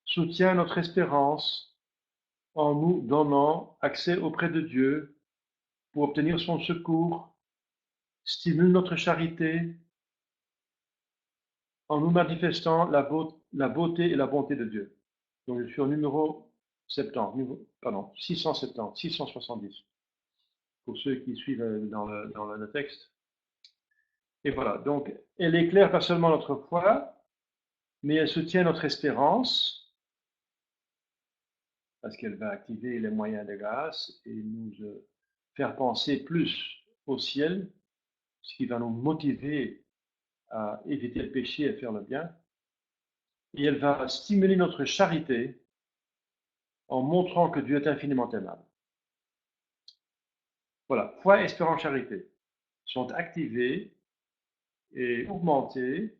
soutient notre espérance en nous donnant accès auprès de Dieu pour obtenir son secours, stimule notre charité en nous manifestant la beauté et la bonté de Dieu. Donc je suis au numéro 670, 670, pour ceux qui suivent dans le texte. Et voilà, donc elle éclaire pas seulement notre foi, mais elle soutient notre espérance, parce qu'elle va activer les moyens de grâce et nous faire penser plus au ciel, ce qui va nous motiver à éviter le péché et à faire le bien. Et elle va stimuler notre charité en montrant que Dieu est infiniment aimable. Voilà, foi, espérance, charité sont activées et augmentées,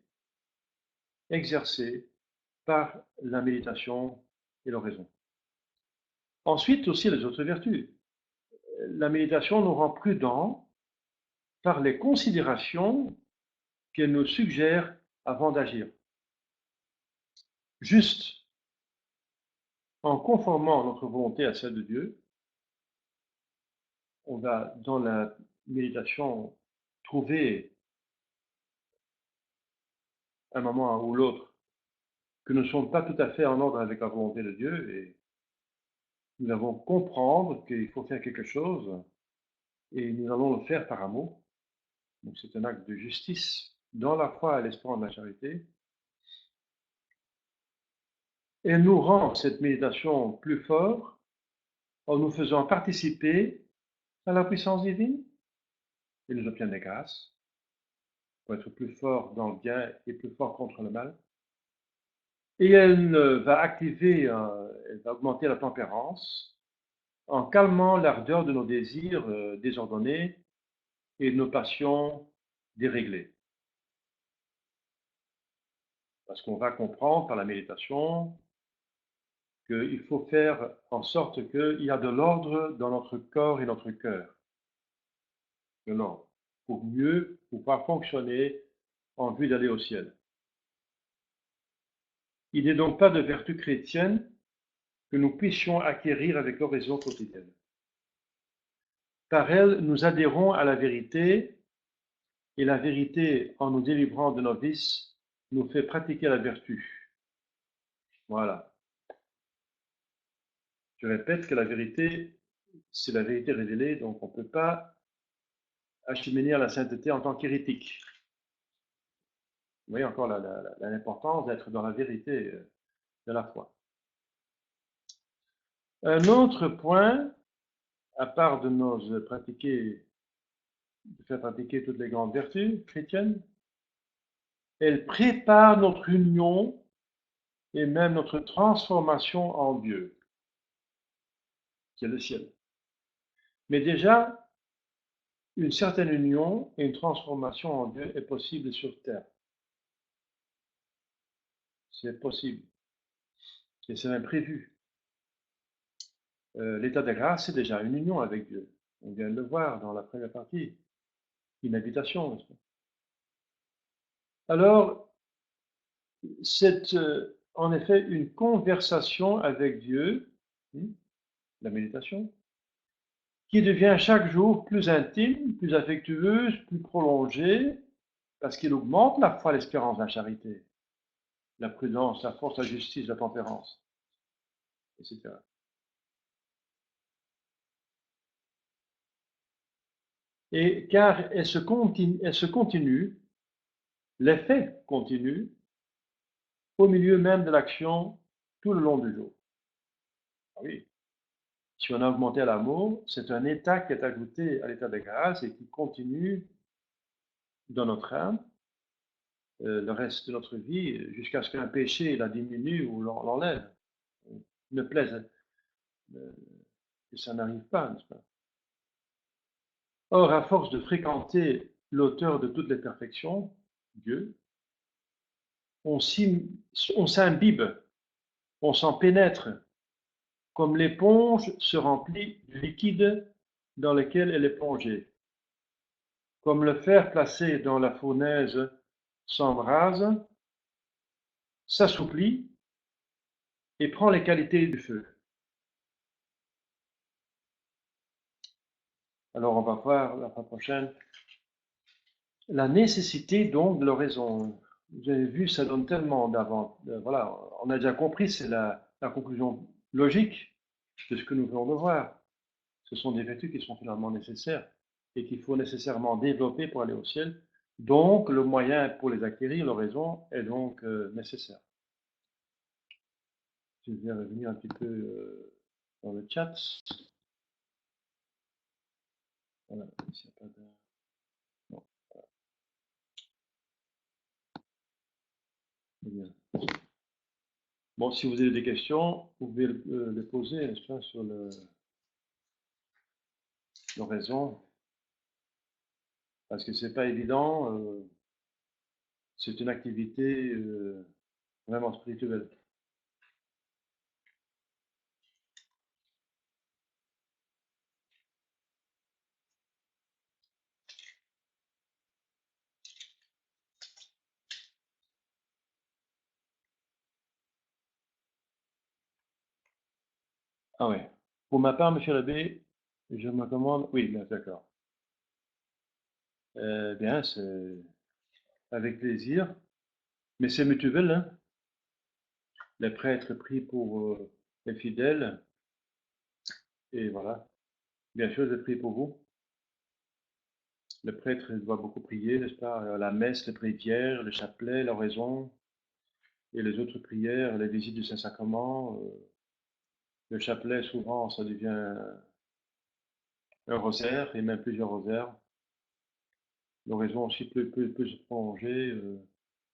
exercées par la méditation et l'oraison. Ensuite, aussi les autres vertus. La méditation nous rend prudents par les considérations qu'elle nous suggère avant d'agir. Juste en conformant notre volonté à celle de Dieu, on va dans la méditation trouver un moment ou l'autre que nous ne sommes pas tout à fait en ordre avec la volonté de Dieu et nous allons comprendre qu'il faut faire quelque chose et nous allons le faire par amour. Donc c'est un acte de justice dans la foi et l'espérance de la charité. Elle nous rend cette méditation plus forte en nous faisant participer à la puissance divine et nous obtient des grâces pour être plus fort dans le bien et plus fort contre le mal. Et elle va elle va augmenter la tempérance en calmant l'ardeur de nos désirs désordonnés et de nos passions déréglées. Parce qu'on va comprendre par la méditation qu'il faut faire en sorte qu'il y a de l'ordre dans notre corps et notre cœur. De l'ordre. Pour mieux pouvoir fonctionner en vue d'aller au ciel. Il n'est donc pas de vertu chrétienne que nous puissions acquérir avec l'oraison quotidienne. Par elle, nous adhérons à la vérité, et la vérité, en nous délivrant de nos vices, nous fait pratiquer la vertu. Voilà. Je répète que la vérité, c'est la vérité révélée, donc on ne peut pas acheminer à la sainteté en tant qu'hérétique. Vous voyez encore l'importance d'être dans la vérité de la foi. Un autre point, à part de faire pratiquer toutes les grandes vertus chrétiennes, elle prépare notre union et même notre transformation en Dieu, qui est le ciel. Mais déjà, une certaine union et une transformation en Dieu est possible sur terre. C'est possible. Et c'est même prévu. L'état de grâce, c'est déjà une union avec Dieu. On vient de le voir dans la première partie. Une habitation, n'est-ce pas? Alors, c'est en effet une conversation avec Dieu, la méditation, qui devient chaque jour plus intime, plus affectueuse, plus prolongée, parce qu'il augmente la foi, l'espérance, la charité, la prudence, la force, la justice, la tempérance, etc. Et car elle se continue, l'effet continue au milieu même de l'action tout le long du jour. Ah oui. Si on a augmenté l'amour, c'est un état qui est ajouté à l'état de grâce et qui continue dans notre âme le reste de notre vie jusqu'à ce qu'un péché la diminue ou l'enlève. Ne plaise que ça n'arrive pas, n'est-ce pas? Or, à force de fréquenter l'auteur de toutes les perfections, Dieu, on s'imbibe, on s'en pénètre, comme l'éponge se remplit du liquide dans lequel elle est plongée. Comme le fer placé dans la fournaise s'embrase, s'assouplit et prend les qualités du feu. Alors on va voir la fois prochaine la nécessité donc de l'oraison. Vous avez vu, ça donne tellement d'avant. Voilà, on a déjà compris, c'est la conclusion logique de ce que nous venons de voir. Ce sont des vertus qui sont finalement nécessaires et qu'il faut nécessairement développer pour aller au ciel. Donc, le moyen pour les acquérir, l'oraison, est donc nécessaire. Je vais revenir un petit peu dans le chat. Voilà, ici, pas de... non, bien. Bon, si vous avez des questions, vous pouvez les poser, n'est-ce pas, sur l'oraison, parce que c'est pas évident, c'est une activité vraiment spirituelle. Ah oui. Pour ma part, monsieur l'abbé, je me commande. Oui, d'accord. Bien, c'est avec plaisir. Mais c'est mutuel, hein. Les prêtres prient pour les fidèles. Et voilà. Bien sûr, je prie pour vous. Le prêtre doit beaucoup prier, n'est-ce pas? La messe, les prières, le chapelet, l'oraison et les autres prières, les visites du Saint-Sacrement. Le chapelet, souvent, ça devient un rosaire et même plusieurs rosaires. L'oraison aussi peut se prolonger.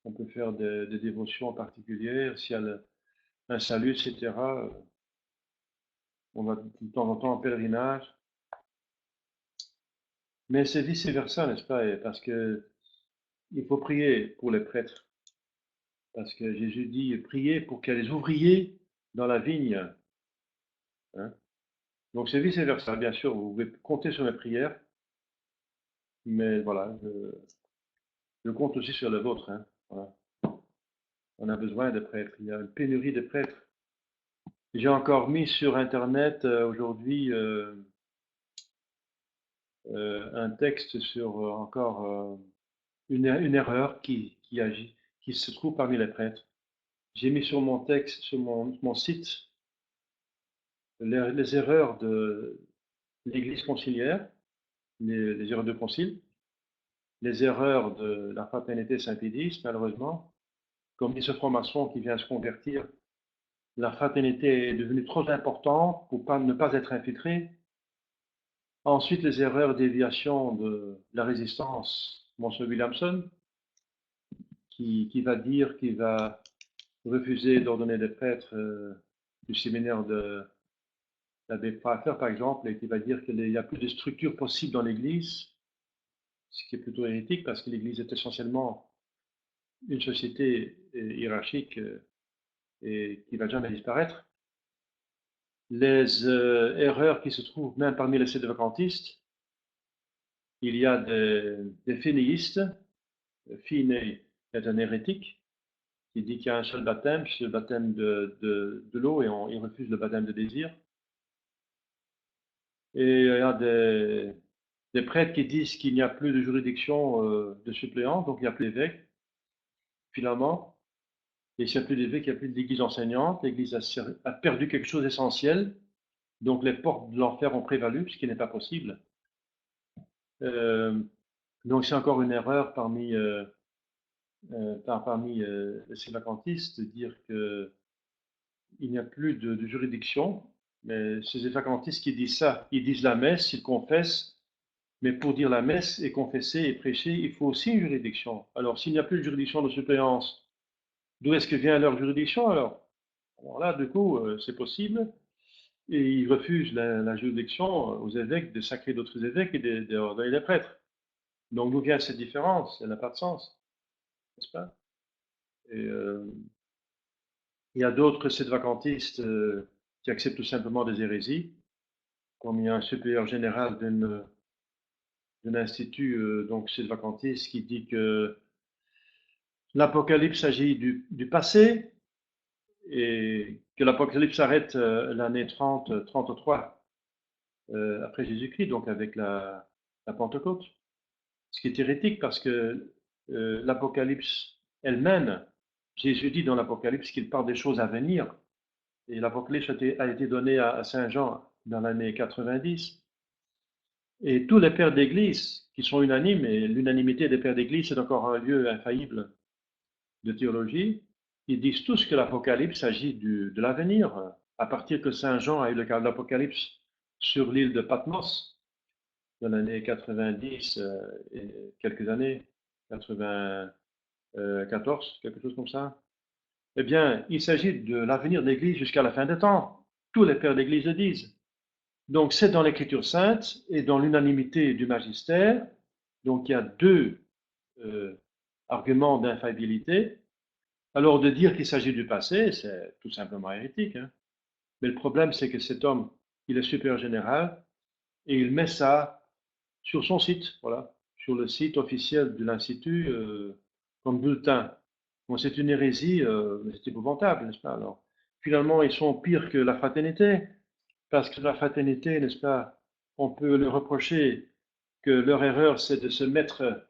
On peut faire des dévotions particulières. S'il y a un salut, etc., on va de temps en temps en pèlerinage. Mais c'est vice-versa, n'est-ce pas? Parce que il faut prier pour les prêtres. Parce que Jésus dit prier pour qu'il y ait des ouvriers dans la vigne. Hein. Donc c'est vice-versa, bien sûr. Vous pouvez compter sur mes prières, mais voilà, je compte aussi sur les vôtres. Hein. Voilà. On a besoin de prêtres. Il y a une pénurie de prêtres. J'ai encore mis sur Internet aujourd'hui un texte sur encore une erreur qui se trouve parmi les prêtres. J'ai mis sur mon texte, sur mon site, les erreurs de l'Église conciliaire, les erreurs de concile, les erreurs de la fraternité Saint-Pédis, malheureusement. Comme dit ce franc-maçon qui vient se convertir, la fraternité est devenue trop importante pour ne pas être infiltrée. Ensuite, les erreurs déviation de la résistance, Monsieur Williamson, qui va dire qu'il va refuser d'ordonner des prêtres du séminaire de l'abbé Pfeiffer, par exemple, et qui va dire qu'il n'y a plus de structure possible dans l'Église, ce qui est plutôt hérétique parce que l'Église est essentiellement une société hiérarchique et qui ne va jamais disparaître. Les erreurs qui se trouvent même parmi les sédévacantistes, il y a des fénéistes. Finney est un hérétique qui dit qu'il y a un seul baptême, c'est le baptême de l'eau, et il refuse le baptême de désir. Et il y a des prêtres qui disent qu'il n'y a plus de juridiction de suppléants, donc il n'y a plus d'évêques, finalement. Et s'il n'y a plus d'évêques, il n'y a plus d'église enseignante. L'église a perdu quelque chose d'essentiel. Donc les portes de l'enfer ont prévalu, ce qui n'est pas possible. Donc c'est encore une erreur parmi ces vacantistes de dire qu'il n'y a plus de juridiction. Mais ces vacantistes qui disent ça, ils disent la messe, ils confessent, mais pour dire la messe et confesser et prêcher, il faut aussi une juridiction. Alors s'il n'y a plus de juridiction de suppléance, d'où est-ce que vient leur juridiction alors? Alors là, du coup, c'est possible. Et ils refusent la juridiction aux évêques de sacrer d'autres évêques et d'ordonner des prêtres. Donc d'où vient cette différence? Elle n'a pas de sens, n'est-ce pas? Et il y a d'autres sédvacantistes qui acceptent tout simplement des hérésies, comme il y a un supérieur général d'un institut donc sédvacantiste qui dit que l'Apocalypse s'agit du passé et que l'Apocalypse s'arrête l'année 33 après Jésus-Christ, donc avec la Pentecôte. Ce qui est hérétique parce que l'Apocalypse elle-même, Jésus dit dans l'Apocalypse qu'il parle des choses à venir. Et l'Apocalypse a été donné à Saint Jean dans l'année 90. Et tous les pères d'Église qui sont unanimes, et l'unanimité des pères d'Église, c'est encore un lieu infaillible de théologie, ils disent tous que l'Apocalypse s'agit de l'avenir. À partir que Saint Jean a eu le cas de l'Apocalypse sur l'île de Patmos, dans l'année 90 et quelques années, 94, quelque chose comme ça, eh bien, il s'agit de l'avenir de l'Église jusqu'à la fin des temps. Tous les pères d'Église le disent. Donc, c'est dans l'Écriture sainte et dans l'unanimité du magistère. Donc, il y a deux euh, arguments d'infaillibilité. Alors, de dire qu'il s'agit du passé, c'est tout simplement hérétique, hein. Mais le problème, c'est que cet homme, il est supérieur général et il met ça sur son site, voilà, sur le site officiel de l'Institut comme bulletin. Bon, c'est une hérésie, c'est épouvantable, n'est-ce pas? Alors, finalement, ils sont pires que la fraternité, parce que la fraternité, n'est-ce pas, on peut leur reprocher que leur erreur, c'est de se mettre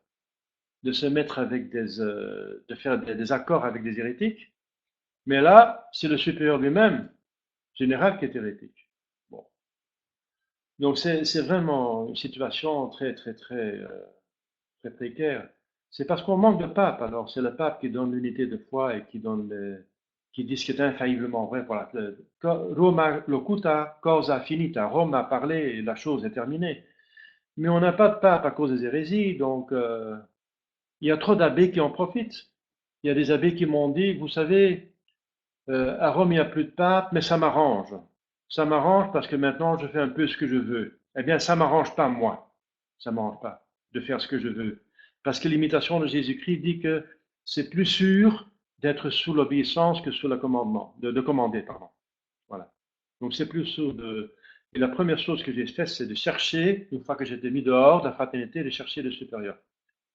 avec de faire des accords avec des hérétiques. Mais là, c'est le supérieur lui-même, général, qui est hérétique. Bon. Donc, c'est vraiment une situation très, très, très, très précaire. C'est parce qu'on manque de pape. Alors, c'est le pape qui donne l'unité de foi et qui dit ce qui est infailliblement vrai. Voilà. Roma locuta, causa finita. Rome a parlé et la chose est terminée. Mais on n'a pas de pape à cause des hérésies, donc il y a trop d'abbés qui en profitent. Il y a des abbés qui m'ont dit, vous savez, à Rome il n'y a plus de pape, mais ça m'arrange. Ça m'arrange parce que maintenant je fais un peu ce que je veux. Eh bien, ça m'arrange pas moi. Ça m'arrange pas de faire ce que je veux. Parce que l'imitation de Jésus-Christ dit que c'est plus sûr d'être sous l'obéissance que sous le commandement, de commander, pardon. Voilà. Donc c'est plus sûr de. Et la première chose que j'ai faite, c'est de chercher, une fois que j'étais mis dehors de la fraternité, de chercher le supérieur.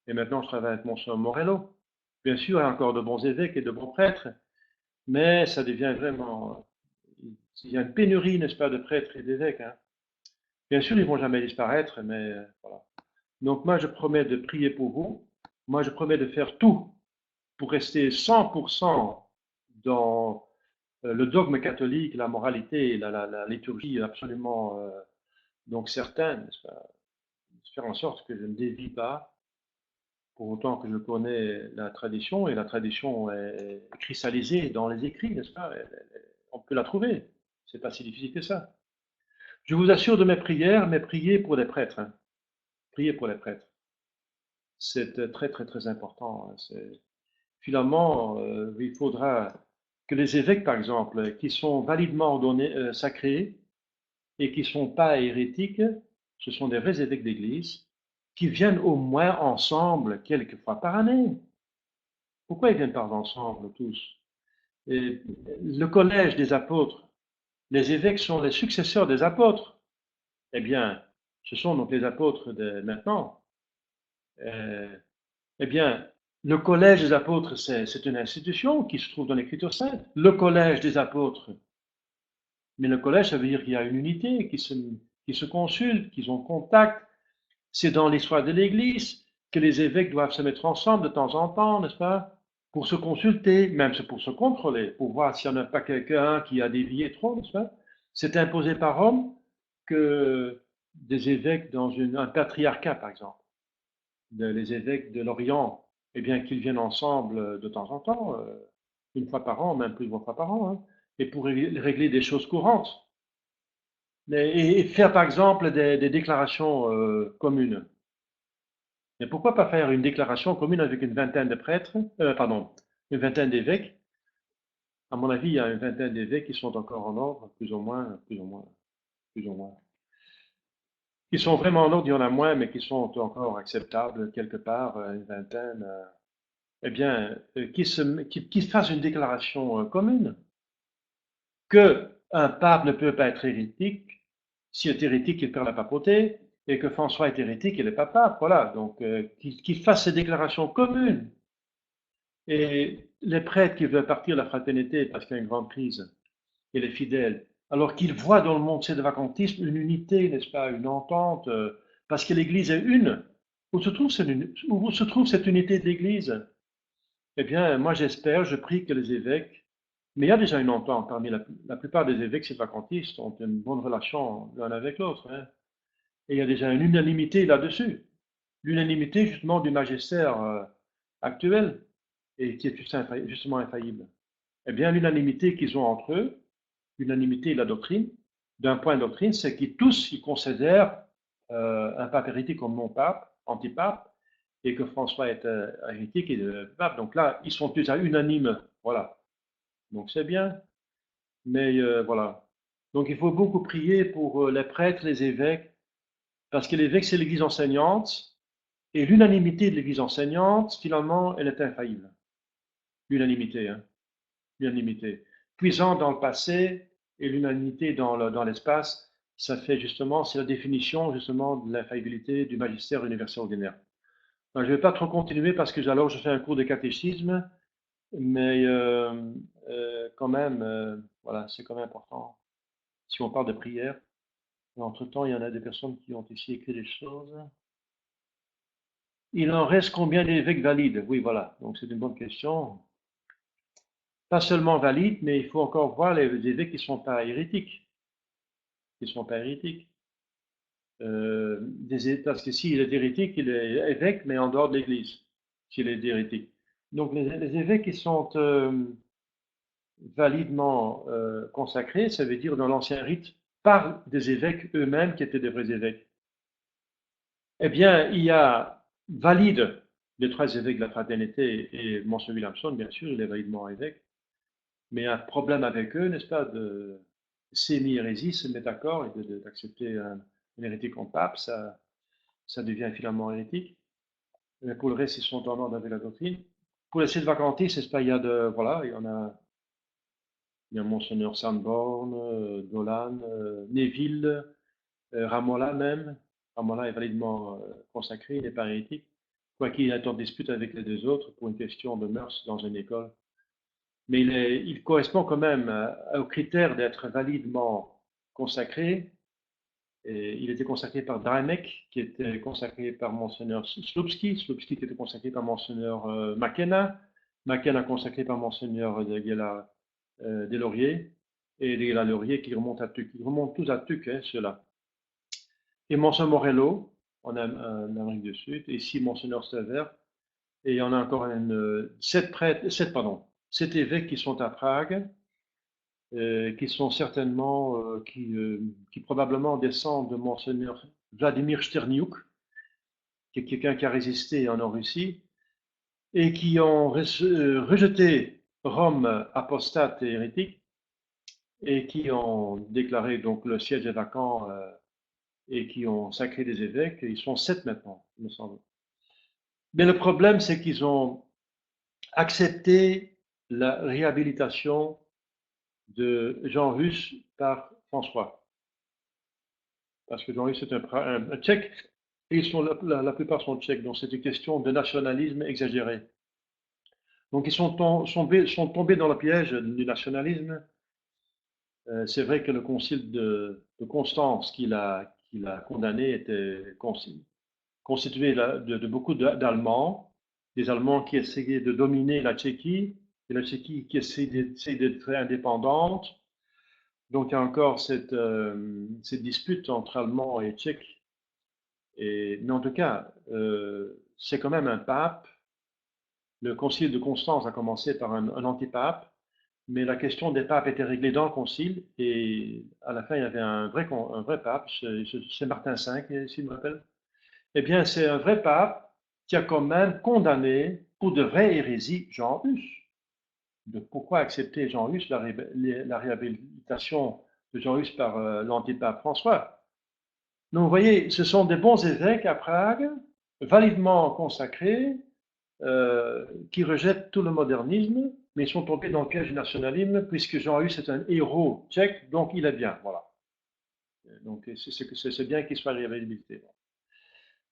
Et maintenant, je travaille avec mon soeur Morello. Bien sûr, il y a encore de bons évêques et de bons prêtres, mais ça devient vraiment. Il y a une pénurie, n'est-ce pas, de prêtres et d'évêques, hein. Bien sûr, ils ne vont jamais disparaître, mais voilà. Donc, moi, je promets de prier pour vous. Moi, je promets de faire tout pour rester 100% dans le dogme catholique, la moralité, la liturgie absolument donc certaine, n'est-ce pas, faire en sorte que je ne dévie pas, pour autant que je connais la tradition, et la tradition est cristallisée dans les écrits, n'est-ce pas? On peut la trouver. C'est pas si difficile que ça. Je vous assure de mes prières, mais priez pour les prêtres, hein. Priez pour les prêtres. C'est très, très, très important, hein. Finalement, il faudra que les évêques, par exemple, qui sont validement ordonnés, sacrés, et qui ne sont pas hérétiques, ce sont des vrais évêques d'Église, qui viennent au moins ensemble quelques fois par année. Pourquoi ils viennent pas ensemble tous? Et le collège des apôtres, les évêques sont les successeurs des apôtres. Eh bien, ce sont donc les apôtres de maintenant. Euh, eh bien, le collège des apôtres, c'est une institution qui se trouve dans l'Écriture sainte. Le collège des apôtres. Mais le collège, ça veut dire qu'il y a une unité, qui se consultent, qu'ils ont contact. C'est dans l'histoire de l'Église que les évêques doivent se mettre ensemble de temps en temps, n'est-ce pas? Pour se consulter, même pour se contrôler, pour voir s'il n'y en a pas quelqu'un qui a dévié trop, n'est-ce pas? C'est imposé par Rome que des évêques dans un patriarcat, par exemple, les évêques de l'Orient, eh bien, qu'ils viennent ensemble de temps en temps, une fois par an, même plus d'une fois par an, hein, et pour régler des choses courantes. Et faire, par exemple, des déclarations communes. Mais pourquoi pas faire une déclaration commune avec une vingtaine de prêtres, pardon, une vingtaine d'évêques? À mon avis, il y a une vingtaine d'évêques qui sont encore en ordre, plus ou moins, plus ou moins, plus ou moins. Qui sont vraiment en ordre, il y en a moins, mais qui sont encore acceptables quelque part, une vingtaine. Eh bien, qui fassent une déclaration commune que un pape ne peut pas être hérétique. S'il est hérétique, il perd la papauté, et que François est hérétique, il n'est pas pape. Voilà, donc qu'il fasse ces déclarations communes. Et les prêtres qui veulent partir de la fraternité parce qu'il y a une grande crise, et les fidèles, alors qu'ils voient dans le monde sédévacantisme une unité, n'est-ce pas, une entente, parce que l'Église est une. Où se trouve cette unité de l'Église? Eh bien, moi j'espère, je prie que les évêques, mais il y a déjà une entente parmi la plupart des évêques sédévacantistes ont une bonne relation l'un avec l'autre, hein. Et il y a déjà une unanimité là-dessus. L'unanimité justement du magistère actuel et qui est justement infaillible. Eh bien, l'unanimité qu'ils ont entre eux, l'unanimité de la doctrine, d'un point de doctrine, c'est qu'ils tous ils considèrent un pape hérétique comme non-pape, antipape, et que François est hérétique et pape. Donc là, ils sont déjà unanimes. Voilà. Donc c'est bien. Mais voilà. Donc il faut beaucoup prier pour les prêtres, les évêques, parce que l'évêque, c'est l'Église enseignante, et l'unanimité de l'Église enseignante, finalement, elle est infaillible. L'unanimité, hein. L'unanimité. Puisant dans le passé et l'unanimité dans l'espace, ça fait justement, c'est la définition justement de l'infaillibilité du magistère universel ordinaire. Alors, je ne vais pas trop continuer parce que alors je fais un cours de catéchisme, mais quand même, voilà, c'est quand même important. Si on parle de prière, entre-temps, il y en a des personnes qui ont ici écrit des choses. Il en reste combien d'évêques valides? Oui, voilà, donc c'est une bonne question. Pas seulement valides, mais il faut encore voir les évêques qui ne sont pas hérétiques. Qui sont pas hérétiques. Parce que s'il est hérétique, il est évêque, mais en dehors de l'Église, s'il est hérétique. Donc les évêques qui sont validement consacrés, ça veut dire dans l'ancien rite, par des évêques eux-mêmes qui étaient des vrais évêques. Eh bien, il y a valide les trois évêques de la fraternité et Monseigneur Williamson, bien sûr, il est validement évêque, mais il y a un problème avec eux, n'est-ce pas, de sémi-hérésie, se mettre d'accord et d'accepter un hérétique en pape, ça devient finalement hérétique. Mais pour le reste, ils sont en ordre avec la doctrine. Pour les vacantistes, c'est pas, il y a voilà, il y a Monseigneur Sanborn, Dolan, Neville, Ramola même. Ramola est validement consacré, il n'est pas hérétique, quoiqu'il est en dispute avec les deux autres pour une question de mœurs dans une école. Mais il correspond quand même aux critères d'être validement consacré. Et il était consacré par Dramek, qui était consacré par Monseigneur Slupski, Slupski qui était consacré par Monseigneur McKenna, McKenna consacré par Monseigneur Deslauriers, et Deslauriers qui remontent à Tuc. Ils remontent tous à Tuc, hein, ceux-là. Et Monseigneur Morello, en Amérique du Sud, et ici Monseigneur Stever, et il y en a encore sept évêques qui sont à Prague, qui sont certainement, qui probablement descendent de Monseigneur Vladimir Sterniuk, qui est quelqu'un qui a résisté en Russie, et qui ont rejeté Rome apostate et hérétique, et qui ont déclaré donc le siège est vacant, et qui ont sacré des évêques. Ils sont 7 maintenant, il me semble. Mais le problème, c'est qu'ils ont accepté la réhabilitation de Jean Hus par François. Parce que Jean Hus est un tchèque, et la plupart sont tchèques, donc c'est une question de nationalisme exagéré. Donc ils sont tombés dans le piège du nationalisme. C'est vrai que le concile de Constance qu'il a condamné était constitué de beaucoup d'Allemands, des Allemands qui essayaient de dominer la Tchéquie, et la Tchéquie qui essayait d'être indépendante. Donc il y a encore cette dispute entre Allemands et Tchèques. Mais en tout cas, c'est quand même un pape. Le concile de Constance a commencé par un antipape, mais la question des papes était réglée dans le concile, et à la fin, il y avait un vrai pape, c'est Martin V, s'il me rappelle. Eh bien, c'est un vrai pape qui a quand même condamné pour de vraies hérésies Jean Hus. Pourquoi accepter Jean Hus, la réhabilitation de Jean Hus par l'antipape François? Donc, vous voyez, ce sont des bons évêques à Prague, validement consacrés, qui rejettent tout le modernisme, mais ils sont tombés dans le piège du nationalisme, puisque Jean Hus est un héros tchèque, donc il est bien, voilà. Donc c'est bien qu'il soit réhabilité.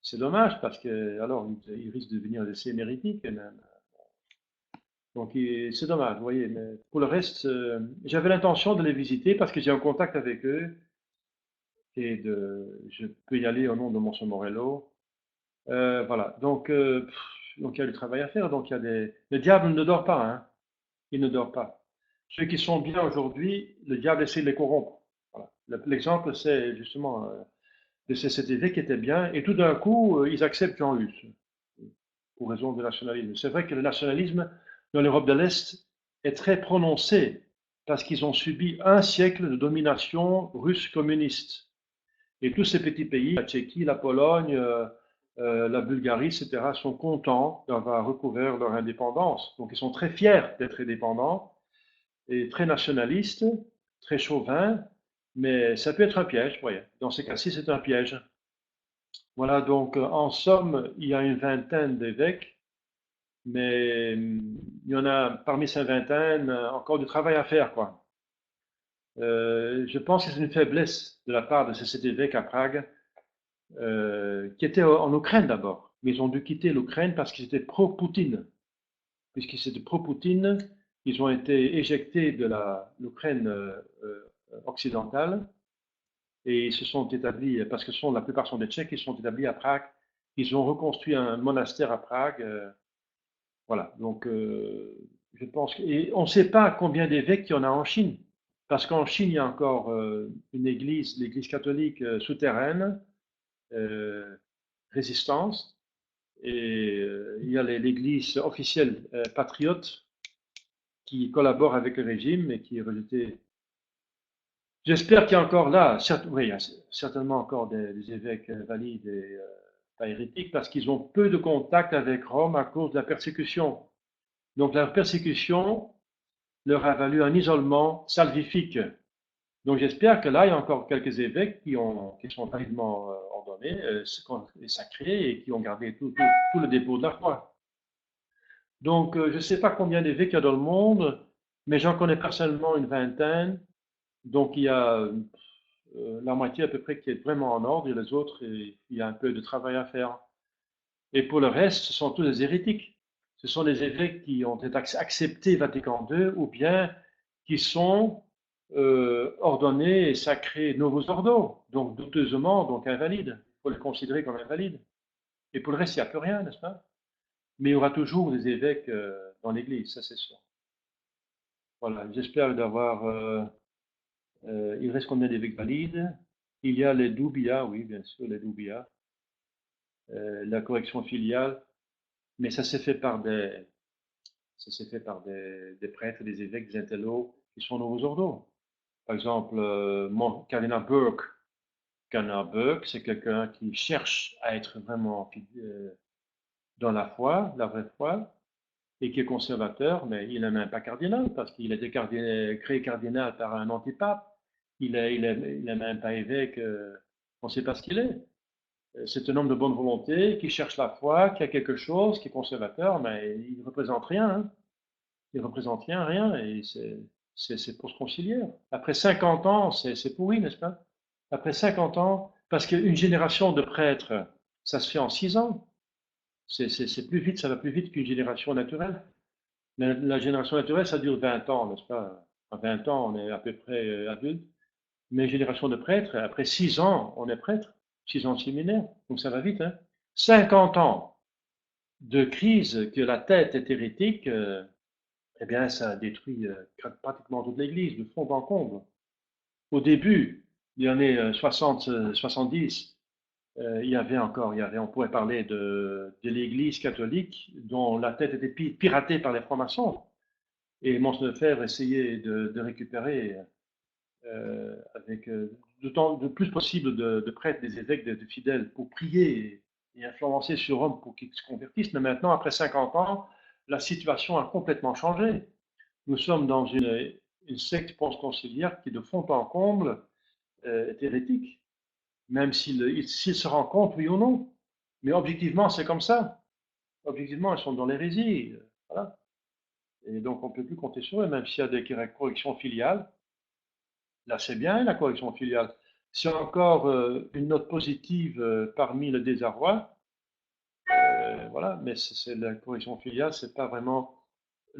C'est dommage, parce que alors il risque de devenir assez hérétique, même. Donc c'est dommage, vous voyez. Mais pour le reste, j'avais l'intention de les visiter parce que j'ai un contact avec eux et je peux y aller au nom de Monson Morello. Voilà. Donc il y a du travail à faire. Donc le diable ne dort pas, hein. Il ne dort pas. Ceux qui sont bien aujourd'hui, le diable essaie de les corrompre. Voilà. L'exemple, c'est justement de ces CCTV qui étaient bien, et tout d'un coup, ils acceptent Jean-Luc pour raison de nationalisme. C'est vrai que le nationalisme dans l'Europe de l'Est est très prononcé parce qu'ils ont subi un siècle de domination russe communiste. Et tous ces petits pays, la Tchéquie, la Pologne, la Bulgarie, etc., sont contents d'avoir recouvert leur indépendance. Donc ils sont très fiers d'être indépendants et très nationalistes, très chauvins, mais ça peut être un piège, voyez. Dans ces cas-ci, c'est un piège. Voilà, donc en somme, il y a une vingtaine d'évêques, mais il y en a parmi ces vingtaines encore du travail à faire, quoi. Je pense que c'est une faiblesse de la part de ces évêques à Prague, qui étaient en Ukraine d'abord, mais ils ont dû quitter l'Ukraine parce qu'ils étaient pro-Poutine. Puisqu'ils étaient pro-Poutine, ils ont été éjectés de l'Ukraine occidentale et ils se sont établis, parce que la plupart sont des Tchèques, ils se sont établis à Prague. Ils ont reconstruit un monastère à Prague. Voilà, donc je pense que, et on ne sait pas combien d'évêques il y en a en Chine, parce qu'en Chine, il y a encore une église, l'église catholique souterraine, euh, Résistance, et il y a l'église officielle patriote qui collabore avec le régime et qui est rejetée. J'espère qu'il y a encore là, oui, il y a certainement encore des évêques valides et pas hérétiques, parce qu'ils ont peu de contact avec Rome à cause de la persécution. Donc la persécution leur a valu un isolement salvifique. Donc j'espère que là, il y a encore quelques évêques qui sont validement ordonnés et sacrés et qui ont gardé tout le dépôt de la foi. Donc je ne sais pas combien d'évêques il y a dans le monde, mais j'en connais personnellement une vingtaine. Donc il y a la moitié à peu près qui est vraiment en ordre et les autres, il y a un peu de travail à faire. Et pour le reste, ce sont tous des hérétiques. Ce sont des évêques qui ont été acceptés Vatican II ou bien qui sont ordonnés et sacrés novus ordo, donc douteusement, donc invalides. Il faut les considérer comme invalides. Et pour le reste, il n'y a plus rien, n'est-ce pas? Mais il y aura toujours des évêques dans l'Église, ça c'est sûr. Voilà, j'espère d'avoir... il reste combien d'évêques valides? Il y a les doubias, oui, bien sûr, les doubias. La correction filiale, mais ça s'est fait par des prêtres, des évêques, des intellos qui sont nouveaux ordos. Par exemple, Cardinal Burke. Cardinal Burke, c'est quelqu'un qui cherche à être vraiment dans la foi, la vraie foi, et qui est conservateur, mais il n'est même pas cardinal, parce qu'il a été créé cardinal par un antipape. Il est même pas évêque, on ne sait pas ce qu'il est. C'est un homme de bonne volonté qui cherche la foi, qui a quelque chose, qui est conservateur, mais il ne représente rien. Hein. Il ne représente rien, rien, et c'est pour se concilier. Après 50 ans, c'est pourri, n'est-ce pas? Après 50 ans, parce qu'une génération de prêtres, ça se fait en 6 ans. C'est plus vite, ça va plus vite qu'une génération naturelle. La génération naturelle, ça dure 20 ans, n'est-ce pas? À 20 ans, on est à peu près adulte. Mais génération de prêtres, après 6 ans, on est prêtre. 6 ans de séminaire. Donc ça va vite, hein. 50 ans de crise que la tête est hérétique, eh bien, ça a détruit pratiquement toute l'Église, de fond en comble. Au début des années 60, 70, on pourrait parler de l'Église catholique dont la tête était piratée par les francs-maçons. Et Mons Lefebvre essayait de récupérer avec de plus possible de prêtres, des évêques, de fidèles pour prier et influencer sur Rome pour qu'ils se convertissent. Mais maintenant, après 50 ans, la situation a complètement changé. Nous sommes dans une secte pense-conciliaire qui, de fond en comble, est hérétique, même s'ils se rendent compte, oui ou non. Mais objectivement, c'est comme ça. Objectivement, ils sont dans l'hérésie. Voilà. Et donc, on ne peut plus compter sur eux, même s'il y a des corrections filiales. Là, c'est bien la correction filiale. C'est encore une note positive parmi le désarroi. Voilà, mais c'est la correction filiale, c'est pas vraiment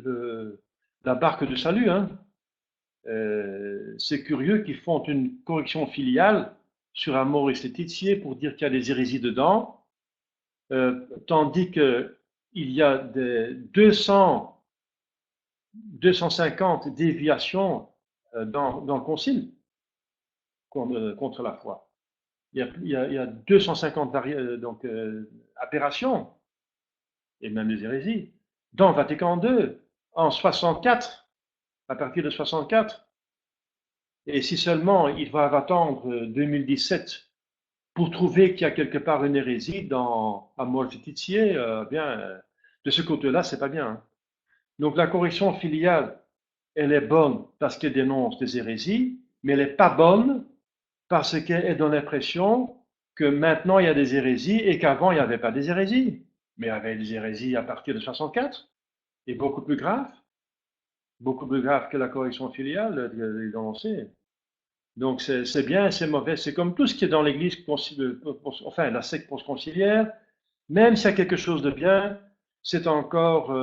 la barque de salut, hein. C'est curieux qu'ils font une correction filiale sur Amoris Laetitia pour dire qu'il y a des hérésies dedans, tandis qu'il y a des 250 déviations dans le concile contre la foi. Il y a 250 aberrations, et même des hérésies, dans Vatican II, en 64, à partir de 64. Et si seulement ils doivent attendre 2017 pour trouver qu'il y a quelque part une hérésie dans Amoris Laetitia, bien, de ce côté-là, c'est pas bien, hein. Donc la correction filiale, elle est bonne parce qu'elle dénonce des hérésies, mais elle n'est pas bonne parce qu'elle donne l'impression que maintenant il y a des hérésies et qu'avant il n'y avait pas des hérésies. Mais il y avait des hérésies à partir de 64 et beaucoup plus grave que la correction filiale dénoncée. Donc c'est bien, c'est mauvais. C'est comme tout ce qui est dans l'Église, enfin la secte post-conciliaire, même s'il y a quelque chose de bien, c'est encore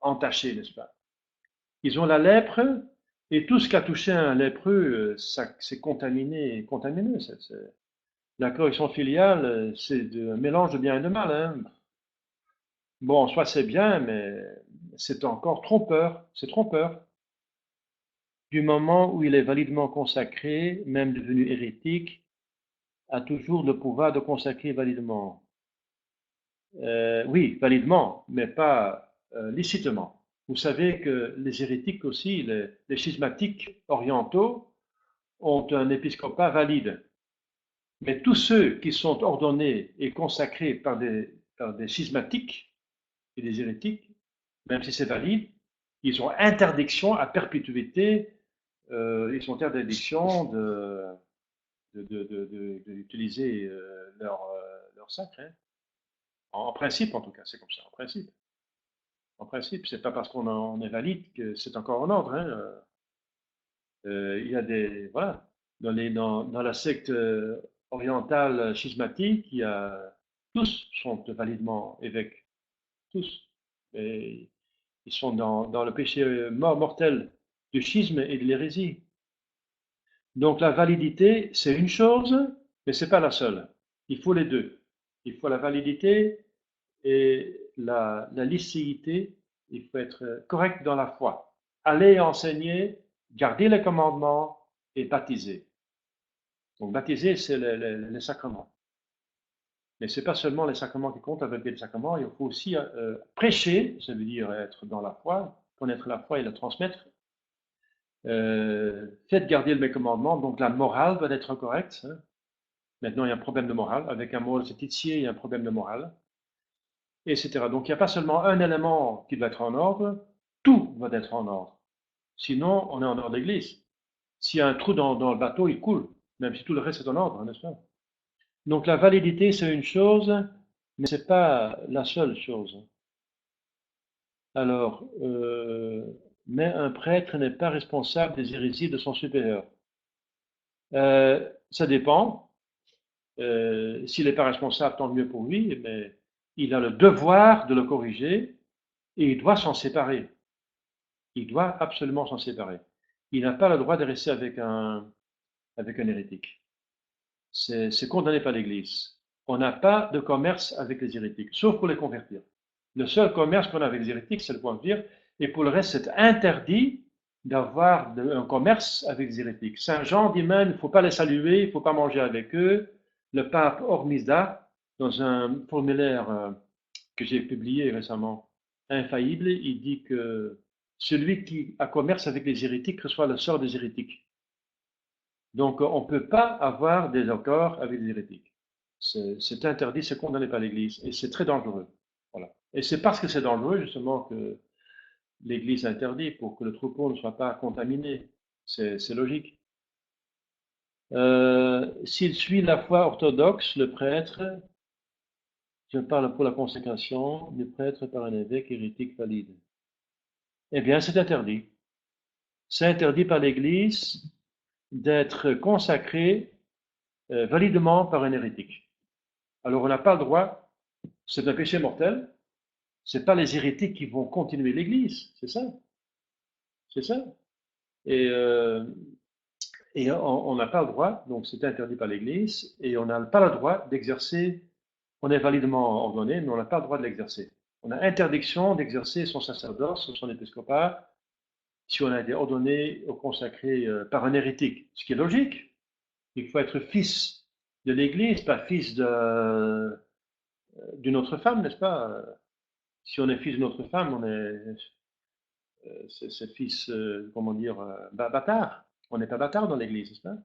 entaché, n'est-ce pas? Ils ont la lèpre, et tout ce qui a touché un lépreux, c'est contaminé, contamineux. La correction filiale, c'est un mélange de bien et de mal, hein. Bon, en soi c'est bien, mais c'est encore trompeur, c'est trompeur. Du moment où il est validement consacré, même devenu hérétique, a toujours le pouvoir de consacrer validement. Oui, validement, mais pas licitement. Vous savez que les hérétiques aussi, les schismatiques orientaux, ont un épiscopat valide. Mais tous ceux qui sont ordonnés et consacrés par des schismatiques et des hérétiques, même si c'est valide, ils ont interdiction à perpétuité, ils ont interdiction d'utiliser leur sacre, hein. En principe, en tout cas, c'est comme ça, en principe. En principe, c'est pas parce qu'on est valide que c'est encore en ordre, hein. Il y a des, voilà, dans la secte orientale schismatique, tous sont validement évêques, tous. Et ils sont dans le péché mortel du schisme et de l'hérésie. Donc la validité, c'est une chose, mais c'est pas la seule. Il faut les deux. Il faut la validité et la licéité. Il faut être correct dans la foi. Aller enseigner, garder les commandements et baptiser. Donc baptiser, c'est les sacrements. Mais ce n'est pas seulement les sacrements qui comptent avec les sacrements, il faut aussi prêcher, ça veut dire être dans la foi, connaître la foi et la transmettre. Faites garder mes commandements, donc la morale doit être correcte, hein. Maintenant, il y a un problème de morale. Avec un mot Laetitia, il y a un problème de morale, etc. Donc il n'y a pas seulement un élément qui doit être en ordre, tout doit être en ordre. Sinon, on est en ordre d'église. S'il y a un trou dans le bateau, il coule, même si tout le reste est en ordre, n'est-ce pas? Donc la validité, c'est une chose, mais ce n'est pas la seule chose. Alors, mais un prêtre n'est pas responsable des hérésies de son supérieur. Ça dépend. S'il n'est pas responsable, tant mieux pour lui, mais il a le devoir de le corriger et il doit s'en séparer. Il doit absolument s'en séparer. Il n'a pas le droit de rester avec un hérétique. C'est condamné par l'Église. On n'a pas de commerce avec les hérétiques, sauf pour les convertir. Le seul commerce qu'on a avec les hérétiques, c'est le convertir, et pour le reste, c'est interdit d'avoir un commerce avec les hérétiques. Saint Jean dit même, il ne faut pas les saluer, il ne faut pas manger avec eux. Le pape Hormisda, dans un formulaire que j'ai publié récemment, infaillible, il dit que celui qui a commerce avec les hérétiques reçoit le sort des hérétiques. Donc, on ne peut pas avoir des accords avec les hérétiques. C'est interdit, c'est condamné par l'Église, et c'est très dangereux. Voilà. Et c'est parce que c'est dangereux, justement, que l'Église interdit, pour que le troupeau ne soit pas contaminé. C'est logique. S'il suit la foi orthodoxe, le prêtre, je parle pour la consécration, du prêtre par un évêque hérétique valide. Eh bien, c'est interdit. C'est interdit par l'Église d'être consacré validement par un hérétique. Alors on n'a pas le droit, c'est un péché mortel, C'est pas les hérétiques qui vont continuer l'Église, c'est ça, c'est ça. Et, euh, et on n'a pas le droit, donc c'est interdit par l'Église, et on n'a pas le droit d'exercer, on est validement ordonné, mais on n'a pas le droit de l'exercer. On a interdiction d'exercer son sacerdoce, son épiscopat, si on a été ordonné ou consacré par un hérétique, ce qui est logique. Il faut être fils de l'Église, pas fils d'une autre femme, n'est-ce pas? Si on est fils d'une autre femme, c'est fils, comment dire, bâtard. On n'est pas bâtard dans l'Église, n'est-ce pas?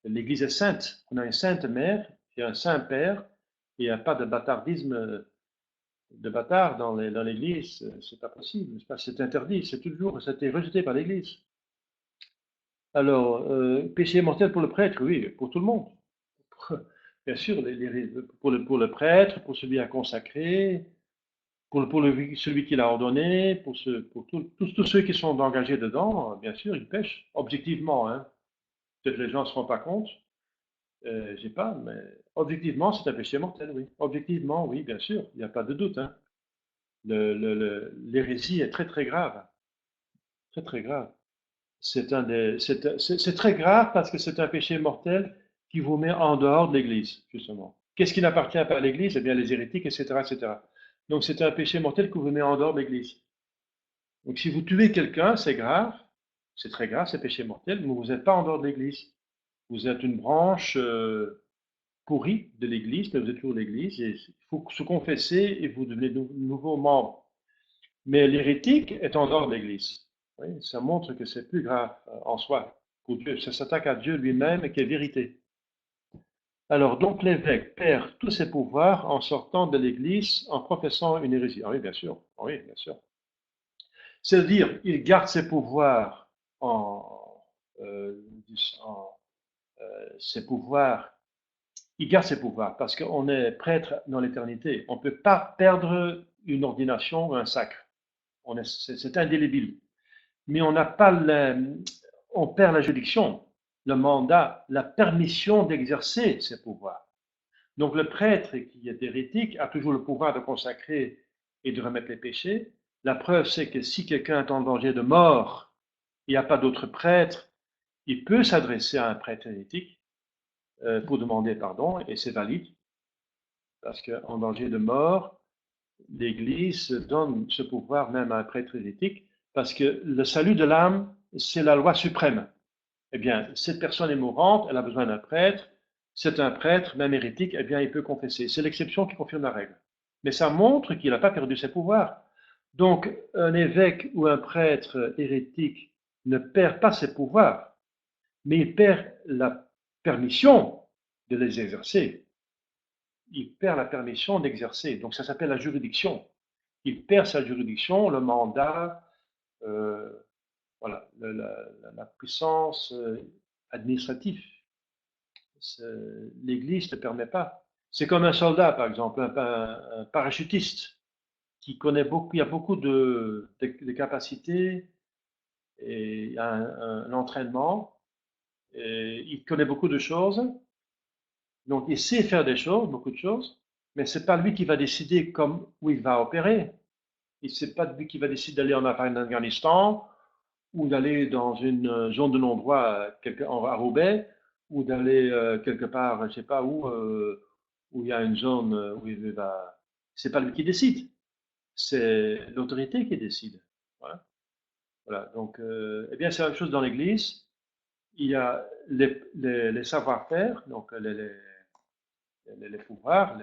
L'Église est sainte. On a une sainte mère et un saint père. Il n'y a pas de bâtardisme de bâtard dans l'Église. C'est pas possible, n'est-ce pas? C'est interdit. C'est toujours, c'était rejeté par l'Église. Alors, péché mortel pour le prêtre, oui, pour tout le monde. Bien sûr, pour le prêtre, pour celui à consacrer, celui qui l'a ordonné, pour tous ceux qui sont engagés dedans, bien sûr, ils pêchent, objectivement. Hein. Peut-être les gens ne se rendent pas compte, je sais pas, mais objectivement, c'est un péché mortel, oui. Objectivement, oui, bien sûr, il n'y a pas de doute. Hein. L'hérésie est très, très grave. Très, très grave. C'est très grave parce que c'est un péché mortel qui vous met en dehors de l'Église, justement. Qu'est-ce qui n'appartient pas à l'Église? Eh bien, les hérétiques, etc., etc. Donc, c'est un péché mortel qui vous met en dehors de l'Église. Donc, si vous tuez quelqu'un, c'est grave, c'est très grave, c'est péché mortel, mais vous n'êtes pas en dehors de l'Église. Vous êtes une branche pourrie de l'Église, mais vous êtes toujours l'Église, et il faut se confesser et vous devenez nouveau membre. Mais l'hérétique est en dehors de l'Église. Oui, ça montre que c'est plus grave en soi pour Dieu. Ça s'attaque à Dieu lui-même qui est vérité. Alors, donc, l'évêque perd tous ses pouvoirs en sortant de l'Église en professant une hérésie. Ah oui, bien sûr. Ah oui, bien sûr. C'est-à-dire, il garde ses pouvoirs euh, en ses pouvoirs. Il garde ses pouvoirs parce qu'on est prêtre dans l'éternité. On ne peut pas perdre une ordination ou un sacre. C'est indélébile. Mais on n'a pas on perd la juridiction, le mandat, la permission d'exercer ses pouvoirs. Donc le prêtre qui est hérétique a toujours le pouvoir de consacrer et de remettre les péchés. La preuve, c'est que si quelqu'un est en danger de mort, il n'y a pas d'autre prêtre, il peut s'adresser à un prêtre hérétique pour demander pardon, et c'est valide, parce qu'en danger de mort, l'Église donne ce pouvoir même à un prêtre hérétique, parce que le salut de l'âme, c'est la loi suprême. Eh bien, cette personne est mourante, elle a besoin d'un prêtre, c'est un prêtre, même hérétique, eh bien, il peut confesser. C'est l'exception qui confirme la règle. Mais ça montre qu'il n'a pas perdu ses pouvoirs. Donc, un évêque ou un prêtre hérétique ne perd pas ses pouvoirs, mais il perd la permission de les exercer. Il perd la permission d'exercer. Donc, ça s'appelle la juridiction. Il perd sa juridiction, le mandat, voilà, la puissance administrative. L'Église ne permet pas. C'est comme un soldat, par exemple, un parachutiste qui connaît beaucoup, il a beaucoup de capacités et un entraînement. Et il connaît beaucoup de choses, donc il sait faire des choses, beaucoup de choses, mais c'est pas lui qui va décider où il va opérer. Et c'est pas lui qui va décider d'aller en Afghanistan ou d'aller dans une zone de non-droit à Roubaix ou d'aller quelque part, je sais pas où il y a une zone où il va. C'est pas lui qui décide, c'est l'autorité qui décide. Voilà. Voilà. Donc, eh bien, c'est la même chose dans l'Église. Il y a les savoir-faire, donc les pouvoirs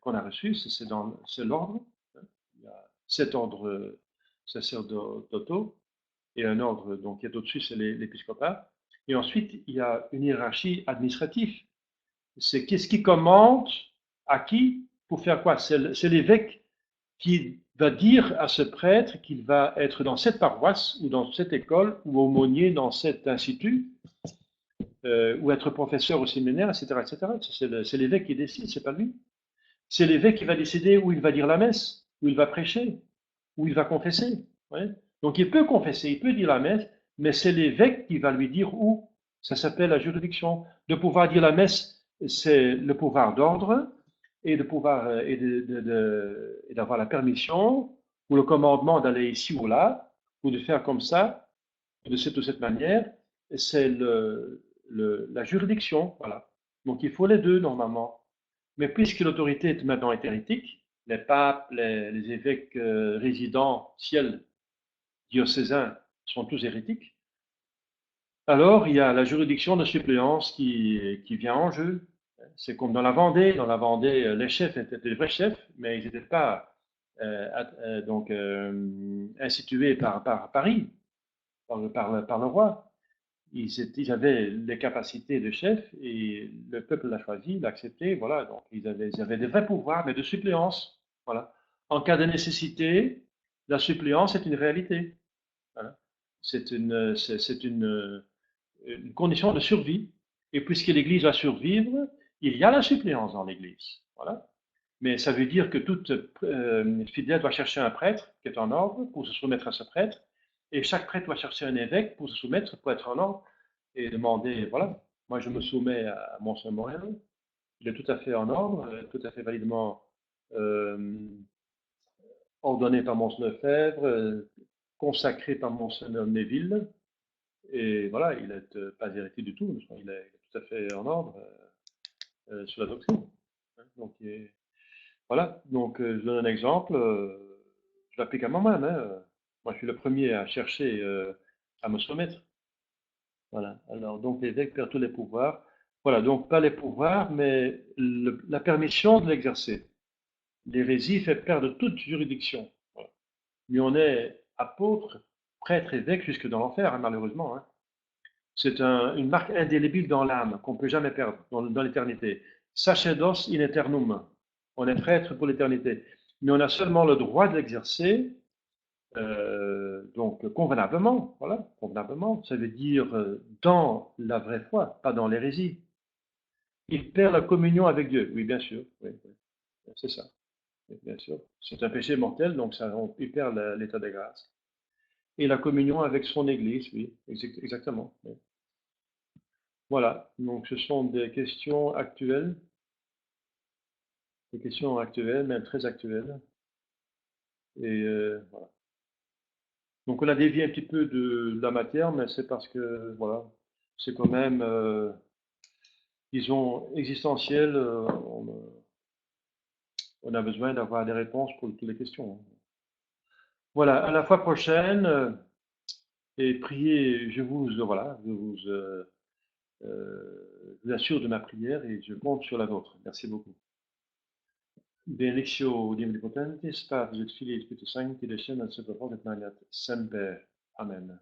qu'on a reçus, c'est l'ordre. Hein. Il y a 7 ordres sacerdotaux et un ordre donc, qui est au-dessus, c'est l'épiscopat. Et ensuite, il y a une hiérarchie administrative. C'est qu'est-ce qui commande à qui pour faire quoi. C'est l'évêque qui va dire à ce prêtre qu'il va être dans cette paroisse ou dans cette école ou aumônier dans cet institut ou être professeur au séminaire, etc. etc. C'est l'évêque qui décide, c'est pas lui. C'est l'évêque qui va décider où il va dire la messe, où il va prêcher, où il va confesser. Ouais. Donc il peut confesser, il peut dire la messe, mais c'est l'évêque qui va lui dire où. Ça s'appelle la juridiction. De pouvoir dire la messe, c'est le pouvoir d'ordre, et de pouvoir et d'avoir la permission ou le commandement d'aller ici ou là, ou de faire comme ça, de cette ou cette manière, c'est la juridiction, voilà. Donc il faut les deux normalement. Mais puisque l'autorité est maintenant hérétique, les papes, les évêques résidentiels diocésains sont tous hérétiques, alors il y a la juridiction de suppléance qui vient en jeu. C'est comme dans la Vendée. Dans la Vendée, les chefs étaient des vrais chefs, mais ils n'étaient pas donc institués par Paris, par le roi. Ils avaient les capacités de chef et le peuple l'a choisi, l'a accepté. Voilà, donc ils avaient des vrais pouvoirs, mais de suppléance. Voilà. En cas de nécessité, la suppléance est une réalité. Voilà. C'est une condition de survie. Et puisque l'Église va survivre, il y a la suppléance dans l'Église. Voilà. Mais ça veut dire que toute fidèle doit chercher un prêtre qui est en ordre pour se soumettre à ce prêtre, et chaque prêtre doit chercher un évêque pour se soumettre, pour être en ordre, et demander, voilà, moi je me soumets à Monseigneur Morel, il est tout à fait en ordre, tout à fait validement euh, ordonné par Monseigneur Lefebvre, consacré par Monseigneur Neville, et voilà, il n'est pas hérétique du tout, il est tout à fait en ordre sur la doctrine. Donc, voilà, donc je donne un exemple, je l'applique à moi-même. Hein. Moi, je suis le premier à chercher à me soumettre. Voilà, alors donc l'évêque perd tous les pouvoirs. Voilà, donc pas les pouvoirs, mais la permission de l'exercer. L'hérésie fait perdre toute juridiction. Voilà. Mais on est apôtre, prêtre, évêque jusque dans l'enfer, hein, malheureusement. Hein. C'est une marque indélébile dans l'âme qu'on ne peut jamais perdre dans l'éternité. Sacerdos in eternum. On est prêtre pour l'éternité. Mais on a seulement le droit de l'exercer, donc convenablement. Voilà, convenablement. Ça veut dire dans la vraie foi, pas dans l'hérésie. Il perd la communion avec Dieu. Oui, bien sûr. Oui, oui. C'est ça. Oui, bien sûr. C'est un péché mortel, donc ça, il perd l'état de grâce. Et la communion avec son Église, oui, exactement. Oui. Voilà, donc ce sont des questions actuelles, même très actuelles. Et voilà. Donc on a dévié un petit peu de la matière, mais c'est parce que voilà, c'est quand même, disons, existentiel. On a besoin d'avoir des réponses pour toutes les questions. Voilà, à la fois prochaine. Et priez, voilà, je vous assure de ma prière et je compte sur la vôtre. Merci beaucoup. Benedictio Omnipotentis, Patris et Filii et Spiritus Sancti, descendat super et magnat semper. Amen.